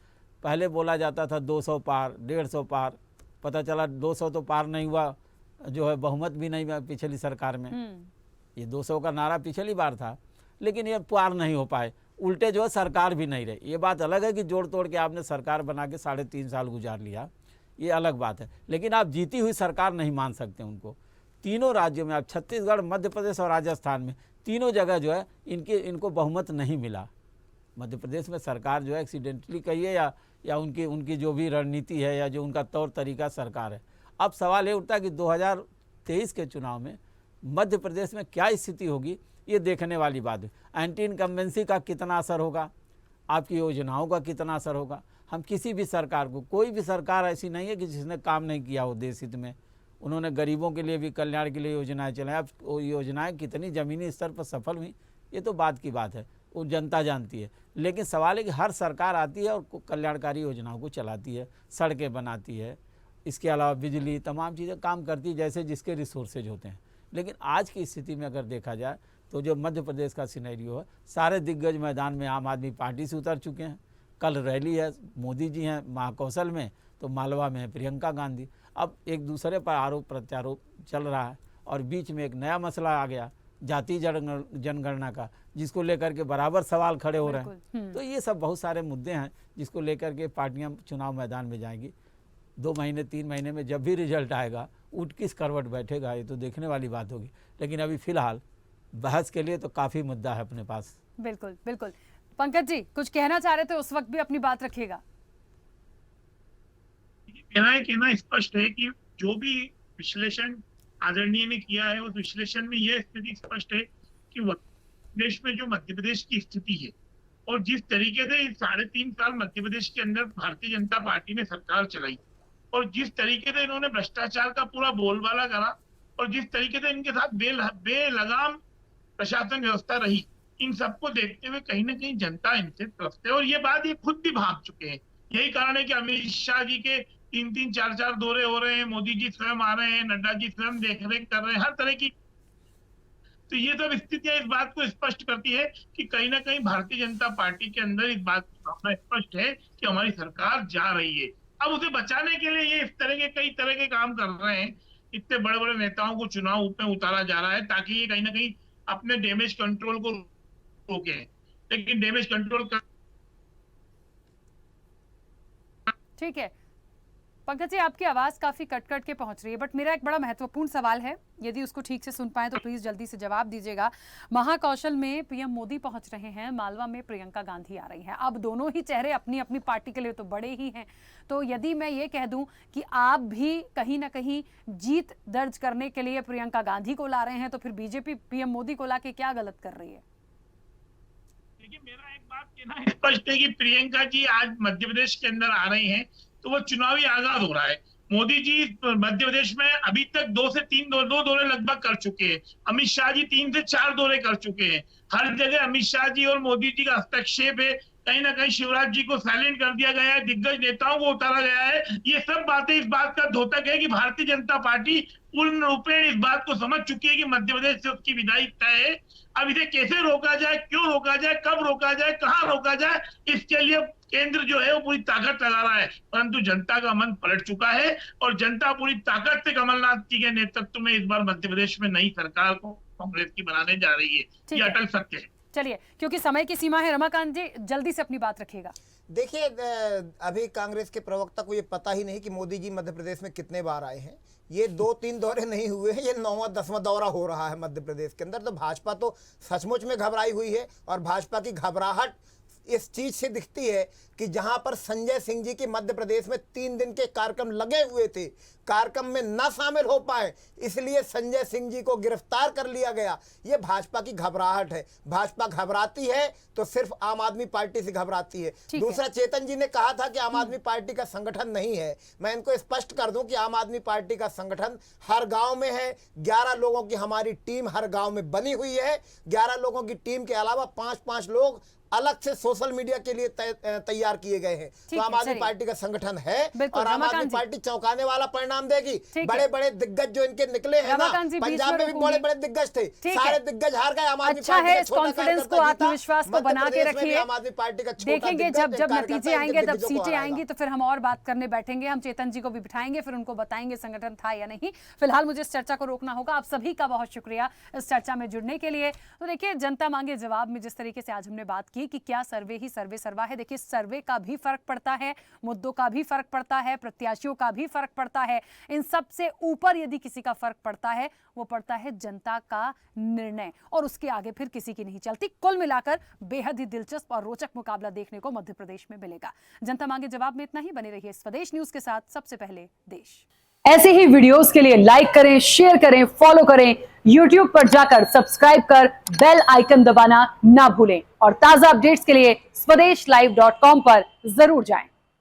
पहले बोला जाता था 200 पार, 150 पार, पता चला 200 तो पार नहीं हुआ, जो है बहुमत भी नहीं हुआ पिछली सरकार में। ये 200 का नारा पिछली बार था, लेकिन ये पार नहीं हो पाए। उल्टे जो है सरकार भी नहीं रही। ये बात अलग है कि जोड़ तोड़ के आपने सरकार बना के 3.5 साल गुजार लिया, ये अलग बात है, लेकिन आप जीती हुई सरकार नहीं मान सकते उनको। तीनों राज्यों में, आप छत्तीसगढ़, मध्य प्रदेश और राजस्थान में, तीनों जगह जो है इनको बहुमत नहीं मिला। मध्य प्रदेश में सरकार जो है एक्सीडेंटली कहिए या उनकी जो भी रणनीति है या जो उनका तौर तरीका सरकार है। अब सवाल ये उठता है कि 2023 के चुनाव में मध्य प्रदेश में क्या स्थिति होगी, ये देखने वाली बात है। एंटी इनकम्बेंसी का कितना असर होगा, आपकी योजनाओं का कितना असर होगा। हम किसी भी सरकार को, कोई भी सरकार ऐसी नहीं है कि जिसने काम नहीं किया हो देश हित में। उन्होंने गरीबों के लिए भी कल्याण के लिए योजनाएं चलाई। अब वो योजनाएं कितनी ज़मीनी स्तर पर सफल हुई, ये तो बात की बात है, वो जनता जानती है। लेकिन सवाल है कि हर सरकार आती है और कल्याणकारी योजनाओं को चलाती है, सड़कें बनाती है, इसके अलावा बिजली, तमाम चीज़ें काम करती है जैसे जिसके रिसोर्सेज होते हैं। लेकिन आज की स्थिति में अगर देखा जाए तो जो मध्य प्रदेश का सिनेरियो है, सारे दिग्गज मैदान में आम आदमी पार्टी से उतर चुके हैं। कल रैली है, मोदी जी हैं महाकौशल में, तो मालवा में है प्रियंका गांधी। अब एक दूसरे पर आरोप प्रत्यारोप चल रहा है और बीच में एक नया मसला आ गया जाति जनगणना का, जिसको लेकर के बराबर सवाल खड़े हो रहे हैं। तो ये सब बहुत सारे मुद्दे हैं जिसको लेकर के पार्टियां चुनाव मैदान में जाएंगी। 2 महीने 3 महीने में जब भी रिजल्ट आएगा, उठ किस करवट बैठेगा, ये तो देखने वाली बात होगी। लेकिन अभी फिलहाल बहस के लिए तो काफ़ी मुद्दा है अपने पास। बिल्कुल बिल्कुल। पंकज जी कुछ कहना चाह रहे थे, उस वक्त भी अपनी बात रखिएगा। कहना स्पष्ट है कि जो भी विश्लेषण आदरणीय ने किया है, उस विश्लेषण में यह स्थिति स्पष्ट है कि देश में जो मध्य प्रदेश की स्थिति है और जिस तरीके से 3.5 साल मध्य प्रदेश के अंदर भारतीय जनता पार्टी ने सरकार चलाई और जिस तरीके से इन्होंने भ्रष्टाचार का पूरा बोलबाला करा और जिस तरीके से इनके साथ बेलगाम प्रशासन व्यवस्था रही, इन सबको देखते हुए कहीं ना कहीं जनता इनसे तरफते है। और ये बात ये खुद भी भाग चुके हैं। यही कारण है कि अमित शाह जी के 3-3, 4-4 दौरे हो रहे हैं, मोदी जी स्वयं आ रहे हैं, नड्डा जी स्वयं देखरेख कर रहे हैं, हर तरह की। तो ये सब स्थितियां इस बात को स्पष्ट करती है कि कहीं ना कहीं भारतीय जनता पार्टी के अंदर इस बात की भावना स्पष्ट है कि हमारी सरकार जा रही है। अब उसे बचाने के लिए ये इस तरह के कई तरह के काम कर रहे हैं। इतने बड़े बड़े नेताओं को चुनाव में उतारा जा रहा है ताकि ये कहीं ना कहीं अपने डैमेज कंट्रोल को रोके। लेकिन डैमेज कंट्रोल ठीक है, पंकज जी, आपकी आवाज काफी कट कट के पहुंच रही है, बट मेरा एक बड़ा महत्वपूर्ण सवाल है, यदि उसको ठीक से सुन पाए तो प्लीज जल्दी से जवाब दीजिएगा। महाकौशल में पीएम मोदी पहुंच रहे हैं, मालवा में प्रियंका गांधी आ रही हैं। अब दोनों ही चेहरे अपनी अपनी पार्टी के लिए तो बड़े ही हैं, तो यदि मैं ये कह दूं कि आप भी कहीं ना कहीं जीत दर्ज करने के लिए प्रियंका गांधी को ला रहे हैं, तो फिर बीजेपी पीएम मोदी को लाके क्या गलत कर रही है? देखिए, मेरा एक बात कहना स्पष्ट है कि प्रियंका जी आज मध्य प्रदेश के अंदर आ रही हैं तो वो चुनावी आजाद हो रहा है। मोदी जी मध्य प्रदेश में अभी तक 2 से 3 दौरे लगभग कर चुके हैं। अमित शाह जी 3 से 4 दौरे कर चुके हैं। हर जगह अमित शाह जी और मोदी जी का हस्तक्षेप है। कहीं ना कहीं शिवराज जी को साइलेंट कर दिया गया है, दिग्गज नेताओं को उतारा गया है। ये सब बातें इस बात का द्योतक है कि भारतीय जनता पार्टी पूर्ण रूपेण इस बात को समझ चुकी है कि मध्य प्रदेश से उसकी विदाई तय है। अब इसे कैसे रोका जाए, क्यों रोका जाए, कब रोका जाए, कहाँ रोका जाए, इसके लिए केंद्र जो है वो पूरी ताकत लगा रहा है। परंतु जनता का मन पलट चुका है और जनता पूरी ताकत से कमलनाथ जी के नेतृत्व में इस बार मध्य प्रदेश में नई सरकार को कांग्रेस की बनाने जा रही है। ये अटल सत्य है। चलिए, क्योंकि समय की सीमा है, रमाकांत जी जल्दी से अपनी बात रखिएगा। देखिए, अभी कांग्रेस के प्रवक्ता को ये पता ही नहीं कि मोदी जी मध्य प्रदेश में कितने बार आए हैं। ये 2-3 दौरे नहीं हुए हैं, ये 9वां-10वां दौरा हो रहा है मध्य प्रदेश के अंदर। तो भाजपा तो सचमुच में घबराई हुई है और भाजपा की घबराहट इस चीज से दिखती है कि जहां पर संजय सिंह जी के मध्य प्रदेश में 3 दिन के कार्यक्रम लगे हुए थे, कार्यक्रम में न शामिल हो पाए, इसलिए संजय सिंह जी को गिरफ्तार कर लिया गया। ये भाजपा की घबराहट है। भाजपा घबराती है तो सिर्फ आम आदमी पार्टी से घबराती है। दूसरा, चेतन जी ने कहा था कि आम आदमी पार्टी का संगठन नहीं है। मैं इनको स्पष्ट कर दूं कि आम आदमी पार्टी का संगठन हर गांव में है। 11 लोगों की हमारी टीम हर गांव में बनी हुई है। 11 लोगों की टीम के अलावा 5-5 लोग अलग से सोशल मीडिया के लिए तैयार किए गए हैं। तो आम आदमी पार्टी का संगठन है और आम आदमी पार्टी चौंकाने वाला परिणाम देगी। बड़े बड़े दिग्गज जो इनके निकले हैं ना, पंजाब में भी बड़े बड़े दिग्गज थे, सारे दिग्गज हार गए। आम आदमी पार्टी इस कॉन्फिडेंस को, आत्मविश्वास को बना के रखिए। आम आदमी पार्टी का देखेंगे जब नतीजे आएंगे, जब सीटें आएंगी तो फिर हम और बात करने बैठेंगे। हम चेतन जी को भी बिठाएंगे, फिर उनको बताएंगे संगठन था या नहीं। फिलहाल मुझे इस चर्चा को रोकना होगा। आप सभी का बहुत शुक्रिया इस चर्चा में जुड़ने के लिए। तो देखिए, जनता मांगे जवाब में जिस तरीके से आज हमने बात की कि क्या सर्वे ही सर्वे सर्वा है। देखिए, सर्वे का भी फर्क पड़ता है, मुद्दों का भी फर्क पड़ता है, प्रत्याशियों का भी फर्क पड़ता है। इन सब से ऊपर यदि किसी का फर्क पड़ता है, वो पड़ता है जनता का निर्णय, और उसके आगे फिर किसी की नहीं चलती। कुल मिलाकर बेहद ही दिलचस्प और रोचक मुकाबला देखने को मध्य प्रदेश में मिलेगा। जनता मांगे जवाब में इतना ही। बने रहिए स्वदेश न्यूज के साथ, सबसे पहले देश। ऐसे ही वीडियोस के लिए लाइक करें, शेयर करें, फॉलो करें। YouTube पर जाकर सब्सक्राइब कर बेल आइकन दबाना ना भूलें और ताजा अपडेट्स के लिए स्वदेशलाइव.com पर जरूर जाएं।